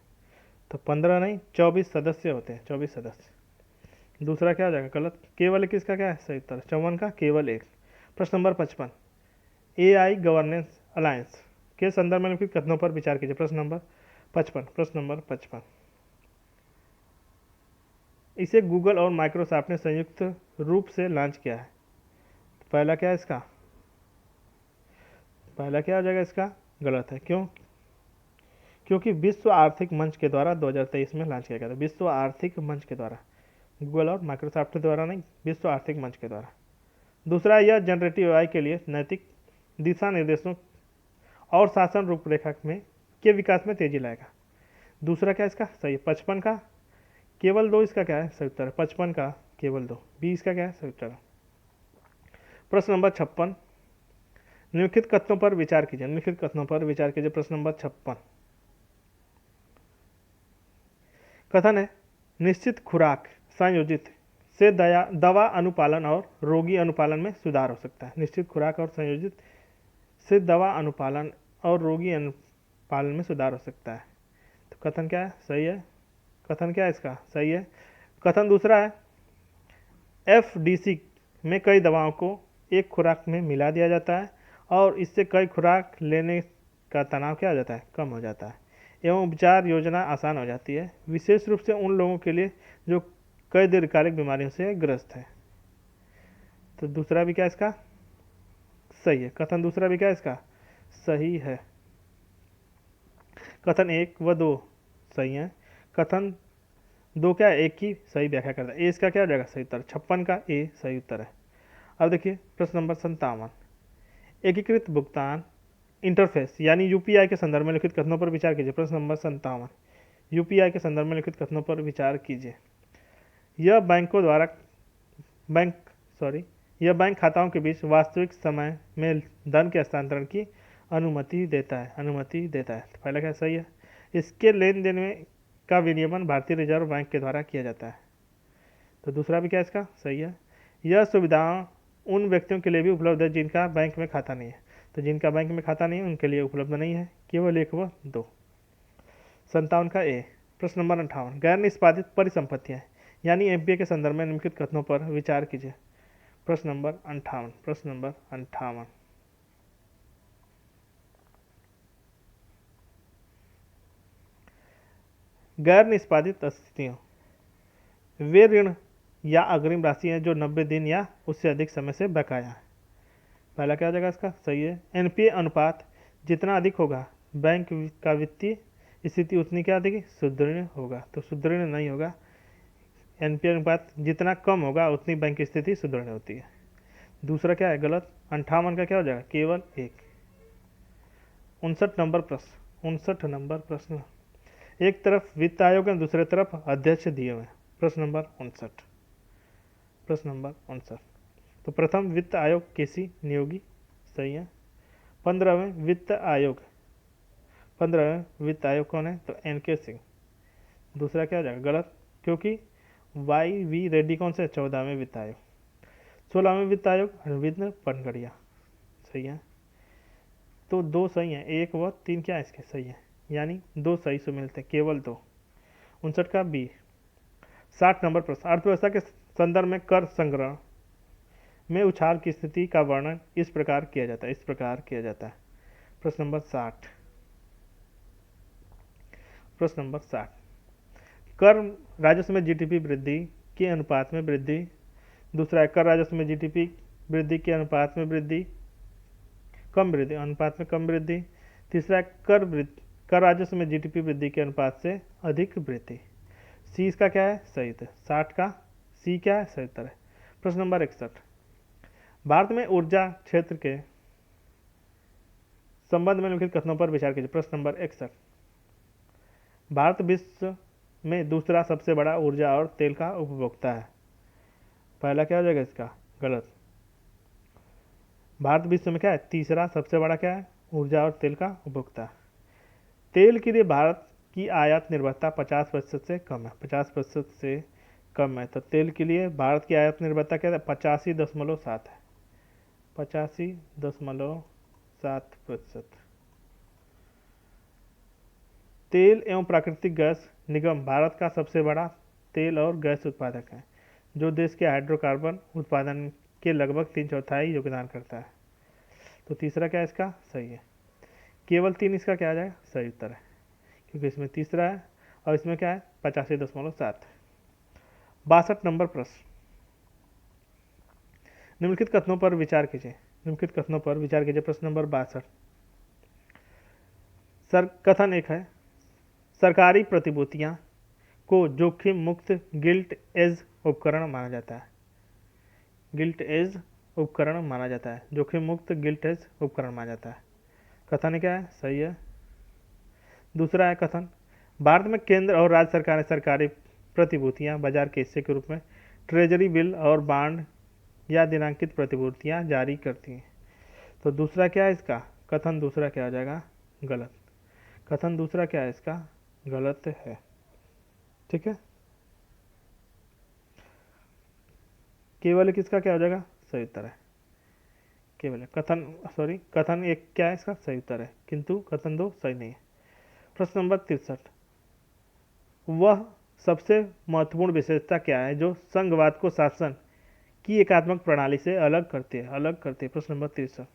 तो 15 नहीं 24 सदस्य होते हैं, 24 सदस्य। दूसरा क्या हो जाएगा? गलत। केवल एक इसका क्या है सही उत्तर? 54 का केवल एक। प्रश्न नंबर 55, एआई गवर्नेंस अलायंस के संदर्भ में निम्नलिखित कथनों पर विचार कीजिए। प्रश्न नंबर 55। इसे गूगल और माइक्रोसॉफ्ट ने संयुक्त रूप से लॉन्च किया है। पहला क्या है इसका? पहला क्या हो जाएगा इसका? गलत है। क्यों? क्योंकि विश्व आर्थिक मंच के द्वारा 2023 में लॉन्च किया गया था। विश्व आर्थिक मंच के द्वारा, गूगल और माइक्रोसॉफ्ट के द्वारा नहीं, विश्व आर्थिक मंच के द्वारा। दूसरा, यह जनरेटिव एआई के लिए नैतिक दिशा निर्देशों और शासन रूपरेखा में के विकास में तेजी लाएगा। दूसरा क्या इसका सही? 55 का केवल 2 इसका क्या है सही उत्तर? 55 का केवल 2। 20 का क्या है सही उत्तर? प्रश्न नंबर 56, निम्नलिखित कथनों पर विचार कीजिए। प्रश्न नंबर 56। कथन है, निश्चित खुराक संयोजित से दवा अनुपालन और रोगी अनुपालन में सुधार हो सकता है। निश्चित खुराक और संयोजित से दवा अनुपालन और रोगी अनुपालन में सुधार हो सकता है। तो कथन क्या है सही है? कथन क्या है इसका सही है? कथन दूसरा है, एफडीसी में कई दवाओं को एक खुराक में मिला दिया जाता है और इससे कई खुराक लेने का तनाव क्या हो जाता है? कम हो जाता है एवं उपचार योजना आसान हो जाती है, विशेष रूप से उन लोगों के लिए जो कई दीर्घकालिक बीमारियों से ग्रस्त है। तो दूसरा भी क्या इसका सही है? कथन दूसरा भी क्या इसका सही है? कथन 1 व 2 सही है। कथन 2 क्या है? एक की सही व्याख्या करता है। ए इसका क्या हो जाएगा सही उत्तर? 56 का ए सही उत्तर है। अब देखिए प्रश्न नंबर 57, एकीकृत भुगतान इंटरफेस यानी यूपीआई के संदर्भ में लिखित कथनों पर विचार कीजिए। प्रश्न नंबर 57, यूपीआई के संदर्भ में लिखित कथनों पर विचार कीजिए। यह बैंक खाताओं के बीच वास्तविक समय में धन के हस्तांतरण की अनुमति देता है। तो पहला क्या सही है? इसके लेन देन में का विनियमन भारतीय रिजर्व बैंक के द्वारा किया जाता है। तो दूसरा भी क्या इसका सही है? यह सुविधा उन व्यक्तियों के लिए भी उपलब्ध है जिनका बैंक में खाता नहीं है। तो जिनका बैंक में खाता नहीं है उनके लिए उपलब्ध नहीं है, केवल 1 व 2। 57 का ए। प्रश्न नंबर 58, गैर निष्पादित परिसंपत्तियां यानी एमपीए के संदर्भ में निम्नलिखित कथनों पर विचार कीजिए। प्रश्न नंबर 58। गैर निष्पादित स्थितियों वे ऋण या अग्रिम राशि है जो 90 दिन या उससे अधिक समय से बकाया है। पहला क्या हो जाएगा इसका सही है? एनपीए अनुपात जितना अधिक होगा बैंक का वित्तीय स्थिति उतनी क्या अधिक सुदृढ़ होगा। तो सुदृढ़ नहीं होगा। एनपीए अनुपात जितना कम होगा उतनी बैंक की स्थिति सुदृढ़ होती है। दूसरा क्या है गलत? 58 का क्या हो जाएगा? केवल 1। 59 नंबर प्रश्न, एक तरफ वित्त आयोग है दूसरे तरफ अध्यक्ष दिए हुए हैं। प्रश्न नंबर 59। तो प्रथम वित्त आयोग केसी नियोगी सही है। 15वें वित्त आयोग कौन है? तो एनके सिंह। दूसरा क्या हो जाएगा? गलत, क्योंकि वाई वी रेड्डी कौन से? 14वें वित्त आयोग। 16वें वित्त आयोग अरविंद पनगड़िया सही है। तो 2 सही है, 1 व 3 क्या है इसके सही है, यानी 2 सही से मिलते हैं, केवल 2। 59 का बी। 60 नंबर प्रश्न, अर्थव्यवस्था के संदर्भ में कर संग्रह में उछाल की स्थिति का वर्णन इस प्रकार किया जाता है। प्रश्न नंबर 60। कर राजस्व में जीडीपी वृद्धि के अनुपात में वृद्धि। दूसरा है कर राजस्व में जीडीपी वृद्धि के अनुपात में वृद्धि, कम वृद्धि, अनुपात में कम वृद्धि। तीसरा है कर राजस्व में जीडीपी वृद्धि के अनुपात से अधिक वृद्धि। सी इसका क्या है? सही उत्तर। 60 का सी क्या है? सही उत्तर है। प्रश्न नंबर 61, भारत में ऊर्जा क्षेत्र के संबंध में निम्नलिखित कथनों पर विचार कीजिए। प्रश्न नंबर 61, भारत विश्व में दूसरा सबसे बड़ा ऊर्जा और तेल का उपभोक्ता है। पहला क्या हो जाएगा इसका? गलत। भारत विश्व में क्या है? तीसरा सबसे बड़ा क्या है? ऊर्जा और तेल का उपभोक्ता। तेल के लिए भारत की आयात निर्भरता 50% से कम है, 50% से कम है। तो तेल के लिए भारत की आयात निर्भरता क्या है? 85.7 है, 85.7%। तेल एवं प्राकृतिक गैस निगम भारत का सबसे बड़ा तेल और गैस उत्पादक है, जो देश के हाइड्रोकार्बन उत्पादन के लगभग 3/4 योगदान करता है। तो तीसरा क्या है इसका? सही है। केवल 3 इसका क्या आ जाएगा? सही उत्तर है, क्योंकि इसमें तीसरा है और इसमें क्या है? 85.7। 62 नंबर प्रश्न, निम्नलिखित कथनों पर विचार कीजिए। निम्नलिखित कथनों पर विचार कीजिए। प्रश्न नंबर 62, कथन 1 है, सरकारी प्रतिभूतियां को जोखिम मुक्त गिल्ट एज उपकरण माना जाता है। गिल्ट एज उपकरण माना जाता है, जोखिम मुक्त गिल्ट एज उपकरण माना जाता है। कथन क्या है? सही है। दूसरा है कथन, भारत में केंद्र और राज्य सरकारें सरकारी प्रतिभूतियां बाजार के हिस्से के रूप में ट्रेजरी बिल और बांड या दिनांकित प्रतिभूतियां जारी करती हैं। तो दूसरा क्या है इसका? कथन दूसरा क्या हो जाएगा? गलत। कथन दूसरा क्या है इसका? गलत है। ठीक है। केवल किसका क्या हो जाएगा? सही उत्तर है। केवल कथन 1 क्या है इसका? सही उत्तर है, किंतु कथन 2 सही नहीं है। प्रश्न नंबर 63, वह सबसे महत्वपूर्ण विशेषता क्या है जो संघवाद को शासन की एकात्मक प्रणाली से अलग करती है? प्रश्न नंबर 63,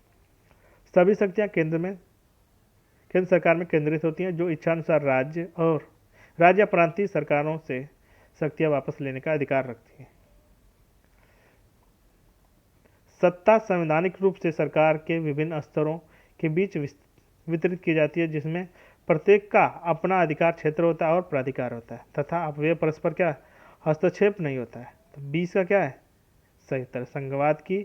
सभी शक्तियां केंद्र सरकार में केंद्रित होती हैं, जो इच्छानुसार राज्य या प्रांतीय सरकारों से शक्तियां वापस लेने का अधिकार रखती हैं। सत्ता संवैधानिक रूप से सरकार के विभिन्न स्तरों के बीच वितरित की जाती है, जिसमें प्रत्येक का अपना अधिकार क्षेत्र होता है और प्राधिकार होता है, तथा वे परस्पर क्या हस्तक्षेप नहीं होता है। तो 20 का क्या है? सही उत्तर। संघवाद की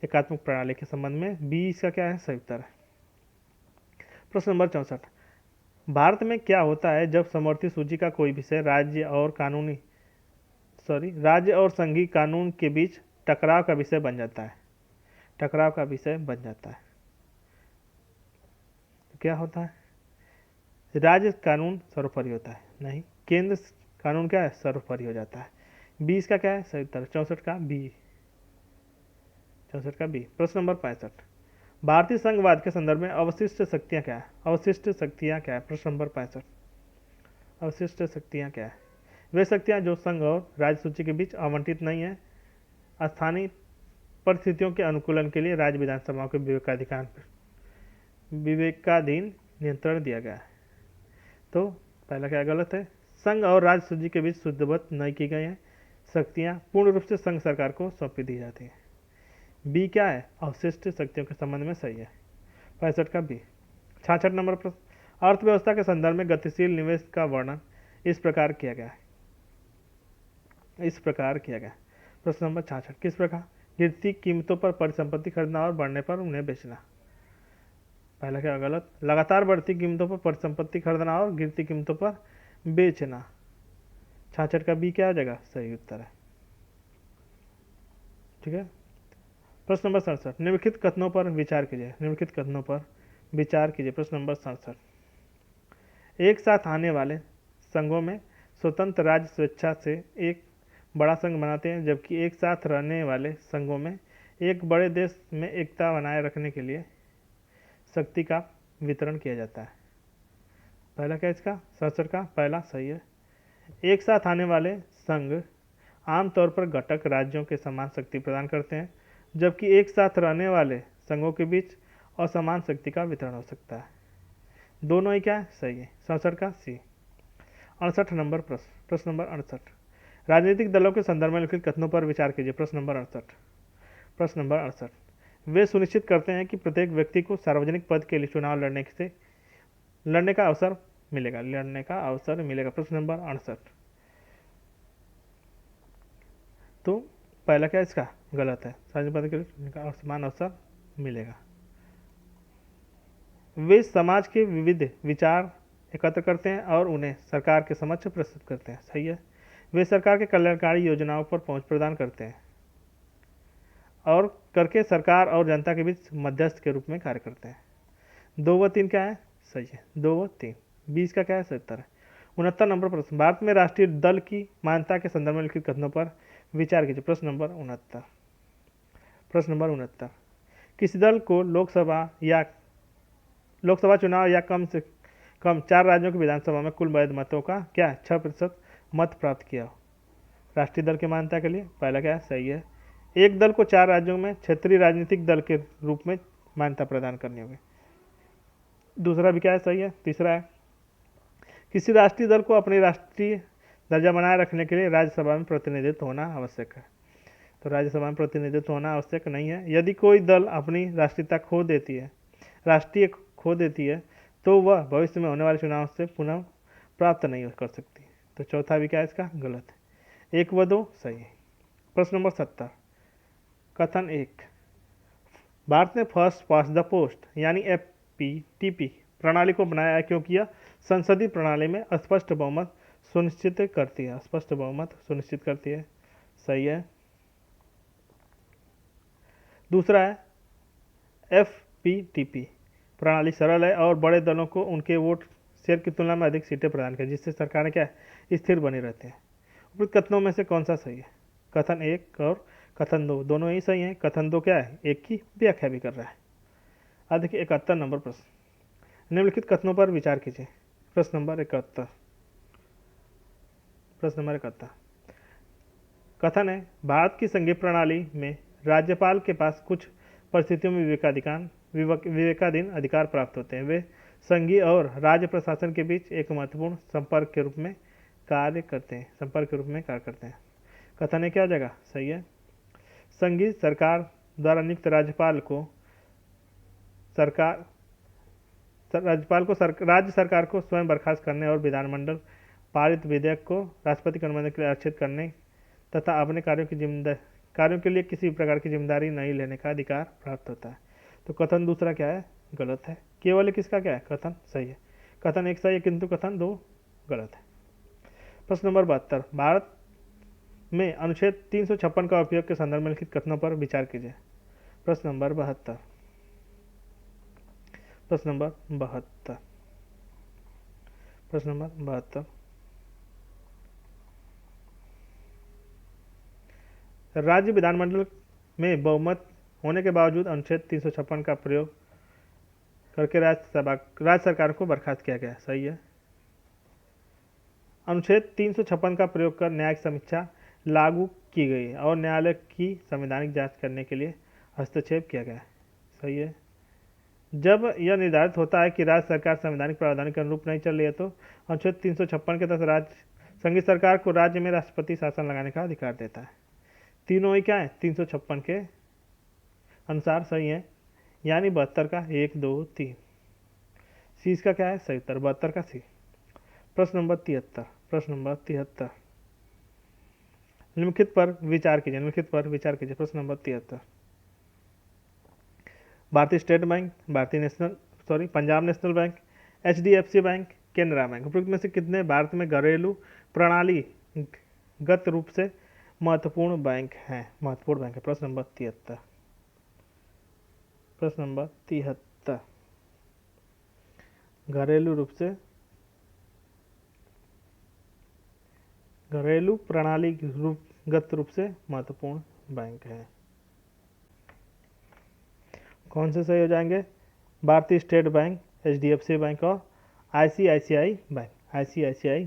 एकात्मक प्रणाली के संबंध में 20 का क्या है? सही उत्तर है। प्रश्न नंबर 64, भारत में क्या होता है जब समवर्ती सूची का कोई विषय राज्य और संघीय कानून के बीच टकराव का विषय बन जाता है? टकराव का विषय बन जाता है तो क्या होता है? राज्य कानून सर्वोपरि होता है? नहीं, केंद्र कानून क्या है? सर्वोपरि हो जाता है। 20 का क्या है? सही उत्तर। 64 का बी। 64 का बी। प्रश्न नंबर 65, भारतीय संघवाद के संदर्भ में अवशिष्ट शक्तियां क्या है? अवशिष्ट शक्तियां क्या है? प्रश्न नंबर 65, अवशिष्ट शक्तियां क्या है? वे शक्तियां जो संघ और राज्य सूची के बीच आवंटित नहीं है, स्थानीय परिस्थितियों के अनुकूलन के लिए राज्य विधानसभाओं के विवेकाधीन नियंत्रण दिया गया है। तो पहला क्या गलत है? संघ और राज्य सूची के बीच शुद्धबद्ध नहीं की गई हैं शक्तियां पूर्ण रूप से संघ सरकार को सौंपी दी जाती हैं। बी क्या है? अवशिष्ट शक्तियों के संबंध में सही है। 65 का बी। 66 नंबर प्रश्न, अर्थव्यवस्था के संदर्भ में गतिशील निवेश का वर्णन इस प्रकार किया गया है। प्रश्न नंबर 66, किस प्रकार? गिरती कीमतों पर परिसंपत्ति खरीदना और बढ़ने पर उन्हें बेचना। पहला क्या गलत? लगातार बढ़ती कीमतों पर परिसंपत्ति खरीदना और गिरती कीमतों पर बेचना। 66 का बी क्या हो जाएगा? सही उत्तर है। ठीक है। प्रश्न नंबर 67, निम्नलिखित कथनों पर विचार कीजिए। प्रश्न नंबर 67, एक साथ आने वाले संघों में स्वतंत्र राज्य स्वेच्छा से एक बड़ा संघ बनाते हैं, जबकि एक साथ रहने वाले संघों में एक बड़े देश में एकता बनाए रखने के लिए शक्ति का वितरण किया जाता है। पहला क्या इसका? 67 का पहला सही है। एक साथ आने वाले संघ आमतौर पर घटक राज्यों के समान शक्ति प्रदान करते हैं, जबकि एक साथ रहने वाले संघों के बीच असमान शक्ति का वितरण हो सकता है। दोनों ही क्या है? सही है। 67 का सी। 68 नंबर प्रश्न नंबर 68, राजनीतिक दलों के संदर्भ में लिखित कथनों पर विचार कीजिए। प्रश्न नंबर 68, प्रश्न नंबर 68, वे सुनिश्चित करते हैं कि प्रत्येक व्यक्ति को सार्वजनिक पद के लिए चुनाव लड़ने का अवसर मिलेगा। प्रश्न नंबर 68, तो पहला क्या इसका गलत है, सार्वजनिक पद के लिए समान अवसर मिलेगा। वे समाज के विविध विचार एकत्र करते हैं और उन्हें सरकार के समक्ष प्रस्तुत करते हैं। सही है। वे सरकार के कल्याणकारी योजनाओं पर पहुंच प्रदान करते हैं और करके सरकार और जनता के बीच मध्यस्थ के रूप में कार्य करते हैं। 2 व 3 क्या है, सही है, 2 व 3। 20 का क्या है, 70 है। 69 नंबर प्रश्न, भारत में राष्ट्रीय दल की मान्यता के संदर्भ में लिखित कथनों पर विचार कीजिए। प्रश्न नंबर 69, प्रश्न नंबर 69, किसी दल को लोकसभा चुनाव या कम से कम 4 राज्यों की विधानसभा में कुल वैध मतों का क्या 6% मत प्राप्त किया हो राष्ट्रीय दल की मान्यता के लिए। पहला क्या है, सही है। एक दल को 4 राज्यों में क्षेत्रीय राजनीतिक दल के रूप में मान्यता प्रदान करनी होगी। दूसरा भी क्या है, सही है। तीसरा है, किसी राष्ट्रीय दल को अपनी राष्ट्रीय दर्जा बनाए रखने के लिए राज्यसभा में प्रतिनिधित्व होना आवश्यक है। तो राज्यसभा में प्रतिनिधित्व होना आवश्यक नहीं है। यदि कोई दल अपनी राष्ट्रीय खो देती है तो वह भविष्य में होने वाले चुनाव से पुनः प्राप्त नहीं कर सकती। तो चौथा भी क्या है इसका गलत है। 1 व 2 सही है। प्रश्न नंबर 70, कथन 1, भारत ने फर्स्ट पास्ट द पोस्ट यानी FPTP प्रणाली को बनाया है क्योंकि यह संसदीय प्रणाली में स्पष्ट बहुमत सुनिश्चित करती है। सही है। दूसरा है, FPTP प्रणाली सरल है और बड़े दलों को उनके वोट शेयर की तुलना में अधिक सीटें प्रदान कर जिससे सरकारें क्या है स्थिर बनी रहती हैं। उपरोक्त कथनों में से कौन सा सही है। कथन 1 और कथन 2 दोनों ही सही हैं। कथन 2 क्या है, एक की व्याख्या भी कर रहा है। अब देखिए 71 नंबर प्रश्न, निम्नलिखित कथनों पर विचार कीजिए। प्रश्न नंबर 71, प्रश्न नंबर 71, कथन है, भारत की संघीय प्रणाली में राज्यपाल के पास कुछ परिस्थितियों में विवेकाधीन अधिकार प्राप्त होते हैं। वे संघीय और राज्य प्रशासन के बीच एक महत्वपूर्ण संपर्क के रूप में कार्य करते हैं। कथन है क्या हो जाएगा, सही है। संघीय सरकार द्वारा नियुक्त राज्य सरकार को स्वयं बर्खास्त करने और विधानमंडल पारित विधेयक को राष्ट्रपति के अनुमोदन के लिए आरक्षित करने तथा अपने कार्यों के लिए किसी प्रकार की जिम्मेदारी नहीं लेने का अधिकार प्राप्त होता है। तो कथन दूसरा क्या है, गलत है। केवल किसका क्या है, कथन सही है। कथन 1 सही है किंतु कथन 2 गलत है। प्रश्न नंबर 72, भारत में अनुच्छेद 356 का उपयोग के संदर्भ में लिखित कथनों पर विचार कीजिए। प्रश्न नंबर 72, प्रश्न नंबर 72, प्रश्न नंबर 72, राज्य विधानमंडल में बहुमत होने के बावजूद अनुच्छेद 356 का प्रयोग करके राज्य सरकार को बर्खास्त किया गया। सही है। अनुच्छेद 356 का प्रयोग कर न्यायिक समीक्षा लागू की गई और न्यायालय की संवैधानिक जांच करने के लिए हस्तक्षेप किया गया। सही है। जब यह निर्धारित होता है कि राज्य सरकार संवैधानिक प्रावधानों के अनुरूप नहीं चल रही है तो अनुच्छेद 356 के तहत संघीय सरकार को राज्य में राष्ट्रपति शासन लगाने का अधिकार देता है। तीनों ही क्या है, 356 के अनुसार सही है, यानी 72 का 1 2 3। सी इसका क्या है, सही उत्तर 72 का सी। प्रश्न नंबर 73, प्रश्न नंबर 73, निम्नलिखित पर विचार कीजिए। प्रश्न नंबर 73, भारतीय state bank, Punjab national bank, HDFC bank, Canara bank उपरोक्त में से कितने भारत में घरेलू प्रणालीगत रूप से महत्वपूर्ण बैंक है। प्रश्न नंबर 73, प्रश्न नंबर 73, घरेलू प्रणालीगत रूप से महत्वपूर्ण बैंक है। कौन से सही हो जाएंगे, भारतीय स्टेट बैंक, HDFC बैंक और ICICI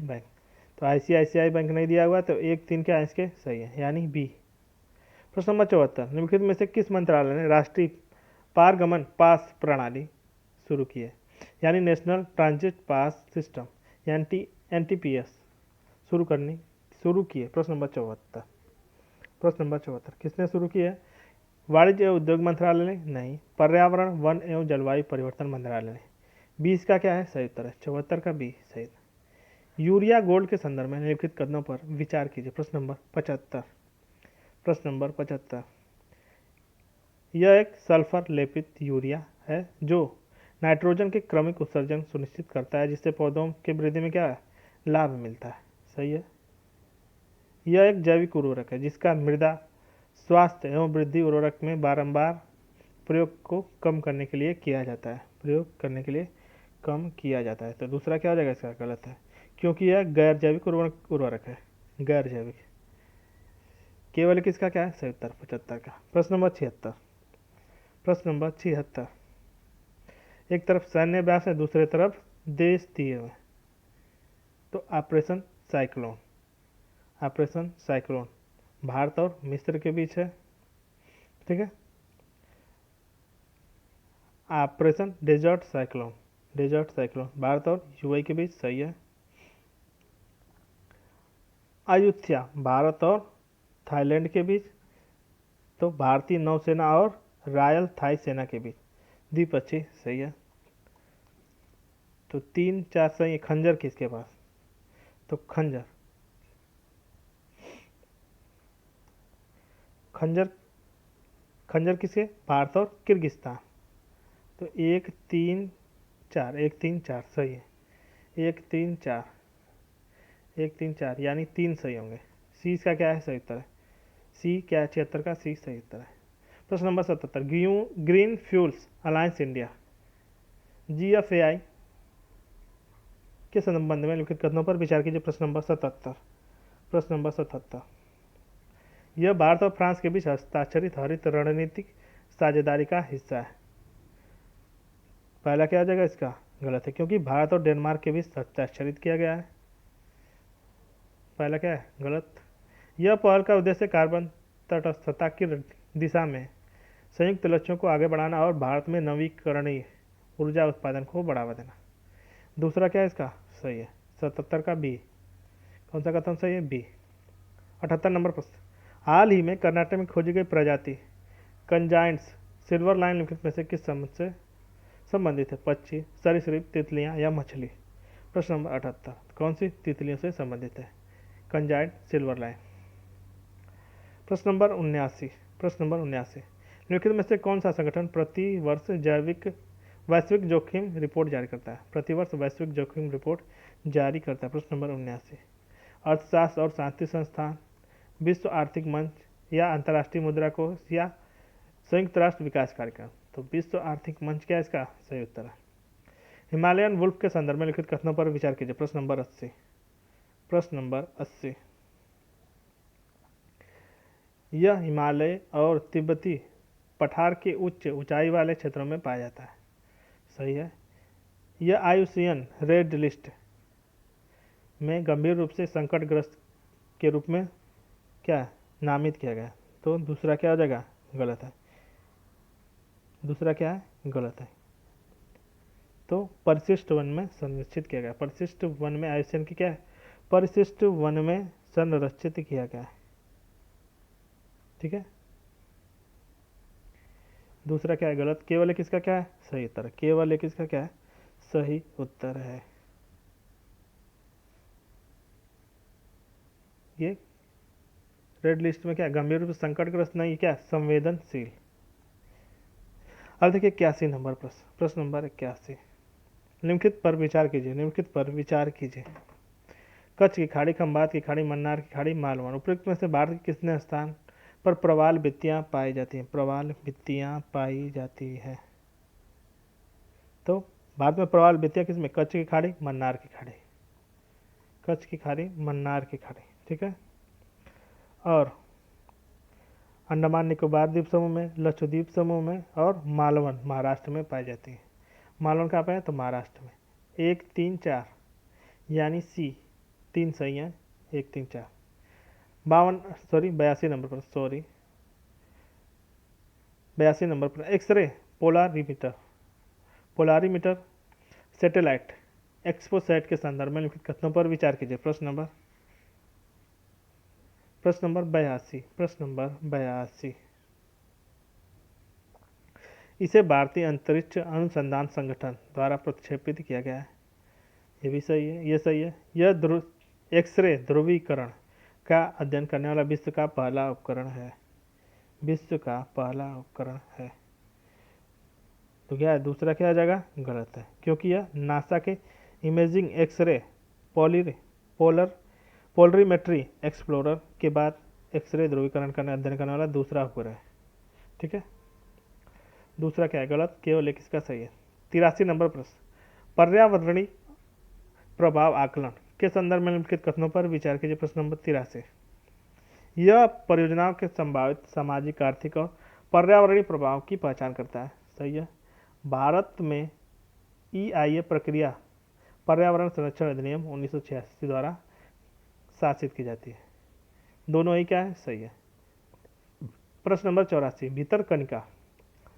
बैंक। तो ICICI बैंक नहीं दिया हुआ तो 1 3 क्या इसके सही है, यानी बी। प्रश्न नंबर 74, निम्नलिखित में से किस मंत्रालय ने राष्ट्रीय पारगमन पास प्रणाली शुरू की है, यानी नेशनल ट्रांजिट पास सिस्टम, यानी NTPS शुरू की है? प्रश्न नंबर 74। प्रश्न नंबर 74 किसने शुरू की है? वाणिज्य एवं उद्योग मंत्रालय ने? नहीं। पर्यावरण वन एवं जलवायु परिवर्तन मंत्रालय ने। 20 का क्या है सही उत्तर है? 74 का बी सही। यूरिया गोल्ड के संदर्भ में निम्नलिखित कथनों पर विचार कीजिए। प्रश्न नंबर 75। प्रश्न नंबर 75 यह एक सल्फर लेपित यूरिया है जो नाइट्रोजन के क्रमिक उत्सर्जन सुनिश्चित करता है, जिससे पौधों की वृद्धि में क्या है? लाभ मिलता है। सही है। यह एक जैविक उर्वरक है जिसका मृदा स्वास्थ्य एवं वृद्धि उर्वरक में बारंबार प्रयोग को कम करने के लिए किया जाता है। प्रयोग करने के लिए कम किया जाता है। तो दूसरा क्या हो जाएगा इसका? गलत है, क्योंकि यह गैर जैविक उर्वरक है। गैर जैविक। केवल किसका क्या है सही उत्तर? 75 का। प्रश्न नंबर 76। प्रश्न नंबर 76 एक तरफ सैन्य अभ्यास है, दूसरे तरफ देश दिए हुए। तो operation cyclone, operation cyclone Bharat और मिस्र के बीच है। ठीक है। Operation desert cyclone, desert cyclone Bharat और यूएई के बीच। सही है। अयुत्या भारत और थाईलैंड के बीच। तो भारतीय नौसेना और रॉयल थाई सेना के बीच द्विपक्षीय। सही है। तो 3 4 सही है। खंजर किसके पास? तो खंजर, खंजर, खंजर किसके? भारत और किर्गिस्तान। तो 1 3 4, 1 3 4 सही है। 1 3 4, 1 3 4 यानी 3 सही होंगे। सी इसका क्या है सही उत्तर है? सी क्या है? 76 का सी सही उत्तर है। प्रश्न number 77 green fuels alliance India GFAI के संबंध में लिखित कथनों पर विचार कीजिए। प्रश्न नंबर 77। प्रश्न नंबर 77 यह भारत और फ्रांस के बीच हस्ताक्षरित हरित रणनीतिक साझेदारी का हिस्सा है। पहला क्या हो जाएगा इसका? गलत है, क्योंकि भारत और डेनमार्क के बीच हस्ताक्षरित किया गया है। पहला क्या है? गलत। यह पहल का उद्देश्य कार्बन तटस्थता की दिशा में संयुक्त लक्ष्यों को आगे बढ़ाना और भारत में नवीकरणीय ऊर्जा उत्पादन को बढ़ावा देना। दूसरा क्या है इसका? सही है। 77 का बी। कौन सा कथन सही है? बी। 78 नंबर प्रश्न हाल ही में कर्नाटक में खोजी गई प्रजाति कंजाइंट्स सिल्वर लाइन लिमिटेड में से किस समूह से संबंधित है? पक्षी, सरीसृप, तितलियां या मछली? प्रश्न नंबर 78 कौन सी तितलियों से संबंधित है? Conjoint silver line. प्रश्न नंबर 79। प्रश्न नंबर 79 निम्नलिखित में से कौन सा संगठन प्रति वर्ष वैश्विक जोखिम रिपोर्ट जारी करता है? प्रतिवर्ष वैश्विक जोखिम रिपोर्ट जारी करता है। प्रश्न नंबर 79 अर्थशास्त्र और शांति संस्थान, विश्व आर्थिक मंच या अंतर्राष्ट्रीय मुद्रा कोष या संयुक्त राष्ट्र विकास कार्यक्रम? तो विश्व आर्थिक मंच क्या है इसका? सही उत्तर है। हिमालयन वुल्फ के संदर्भ में लिखित कथनों पर विचार कीजिए। प्रश्न नंबर 80। प्रश्न नंबर 80 यह हिमालय और तिब्बती पठार के उच्च ऊंचाई वाले क्षेत्रों में पाया जाता है। सही है। यह IUCN रेड लिस्ट में गंभीर रूप से संकटग्रस्त के रूप में क्या नामित किया गया। तो दूसरा क्या हो जाएगा? गलत है। दूसरा क्या है? गलत है। तो परिशिष्ट वन में संरक्षित किया गया। परिशिष्ट वन में IUCN की क्या है? परिशिष्ट वन में संरक्षित किया गया है। ठीक है। दूसरा क्या है? गलत। केवल एक इसका क्या है? सही उत्तर है। केवल एक इसका क्या है? सही उत्तर है। ये रेड लिस्ट में क्या है? गंभीर रूप से संकटग्रस्त नहीं, क्या संवेदनशील। अब देखिए 81 नंबर प्रश्न। प्रश्न नंबर 81 निम्नलिखित पर विचार कीजिए। निम्नलिखित पर विचार कीजिए। कच्छ की खाड़ी, खंबात की खाड़ी, मन्नार की खाड़ी, मालवन उपयुक्त में से भारत के कितने स्थान पर प्रवाल भित्तियां पाई जाती हैं? प्रवाल भित्तियां पाई जाती है। तो भारत में प्रवाल भित्तियां किसमें? कच्छ की खाड़ी, मन्नार की खाड़ी। कच्छ की खाड़ी, मन्नार की खाड़ी। ठीक है। और अंडमान निकोबार द्वीप समूह में, लक्षद्वीप समूह में और मालवन महाराष्ट्र में पाई जाती है। मालवन कहाँ पे है? तो महाराष्ट्र में। 1 3 4 यानी सी 3 सही है। 1 3 4 82 नंबर पर 82 नंबर पर एक्सरे पोलारीमीटर, सैटेलाइट एक्सपोसैट के संदर्भ में लिखित कथनों पर विचार कीजिए। प्रश्न नंबर प्रश्न नंबर 82, प्रश्न नंबर 82। इसे भारतीय अंतरिक्ष अनुसंधान संगठन द्वारा प्रक्षेपित किया गया है। ये भी सही है, ये सही है। यह एक्सरे ध्रुवीकरण का अध्ययन करने वाला विश्व का पहला उपकरण है। विश्व का पहला उपकरण है। तो क्या है, दूसरा क्या आ जाएगा, गलत है, क्योंकि यह नासा के इमेजिंग एक्सरे पोलरीमेट्री एक्सप्लोरर के बाद एक्सरे ध्रुवीकरण का अध्ययन करने वाला दूसरा उपग्रह है। ठीक है, दूसरा क्या है, गलत, केवल एक इसका सही है। 83 नंबर प्रश्न, पर्यावरणीय प्रभाव आकलन के संदर्भ में निम्नलिखित कथनों पर विचार कीजिए। प्रश्न नंबर 83। यह परियोजनाओं के संभावित सामाजिक, आर्थिक और पर्यावरणीय प्रभाव की पहचान करता है। सही है। भारत में EIA प्रक्रिया पर्यावरण संरक्षण अधिनियम 1986 द्वारा शासित की जाती है। दोनों ही क्या है, सही है। प्रश्न नंबर 84, भितरकनिका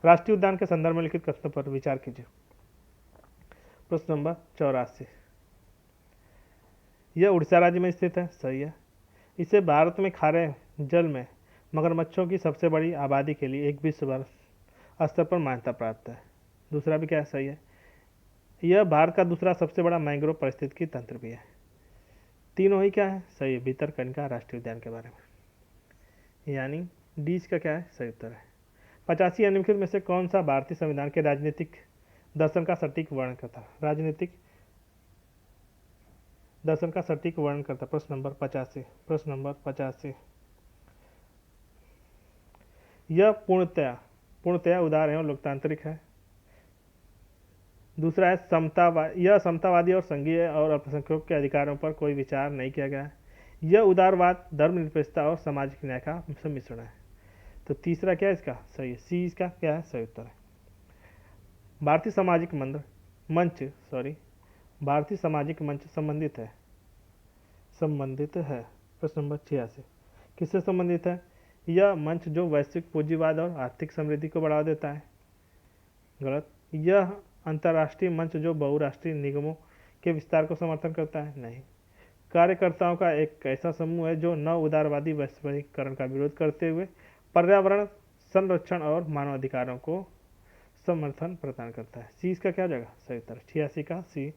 राष्ट्रीय उद्यान के संदर्भ में लिखित कथनों पर विचार कीजिए। प्रश्न नंबर 84, यह उड़ीसा राज्य में स्थित है। सही है। इसे भारत में खारे जल में मगरमच्छों की सबसे बड़ी आबादी के लिए एक विश्व स्तर पर मान्यता प्राप्त है। दूसरा भी क्या है, सही है। यह भारत का दूसरा सबसे बड़ा मैंग्रोव पारिस्थितिकी तंत्र भी है। तीनों ही क्या है, सही है, भितरकनिका राष्ट्रीय उद्यान के बारे में, यानी डी का क्या है, सही उत्तर है। 85 निम्नलिखित में से कौन सा भारतीय संविधान के राजनीतिक दर्शन का सटीक वर्णन करता है। राजनीतिक दर्शन का सटीक वर्णन करता है। प्रश्न नंबर 85, प्रश्न नंबर 85। यह पूर्णतया उदार एवं लोकतांत्रिक है। दूसरा है यह समतावादी और संघीय और अल्पसंख्यकों के अधिकारों पर कोई विचार नहीं किया गया है। यह उदारवाद, धर्मनिरपेक्षता और सामाजिक न्याय का सम्मिश्रण है। तो तीसरा क्या है इसका, सही है, सी इसका क्या है, सही उत्तर है। भारतीय सामाजिक मंच संबंधित है। प्रश्न नंबर 86, किससे संबंधित है। यह मंच जो वैश्विक पूंजीवाद और आर्थिक समृद्धि को बढ़ावा देता है। गलत। यह अंतर्राष्ट्रीय मंच जो बहुराष्ट्रीय निगमों के विस्तार को समर्थन करता है। नहीं। कार्यकर्ताओं का एक ऐसा समूह है जो नव उदारवादी वैश्वीकरण का विरोध करते हुए पर्यावरण संरक्षण और मानवाधिकारों को समर्थन प्रदान करता है। सी इसका क्या जाएगा, सही उत्तर। 86 का सी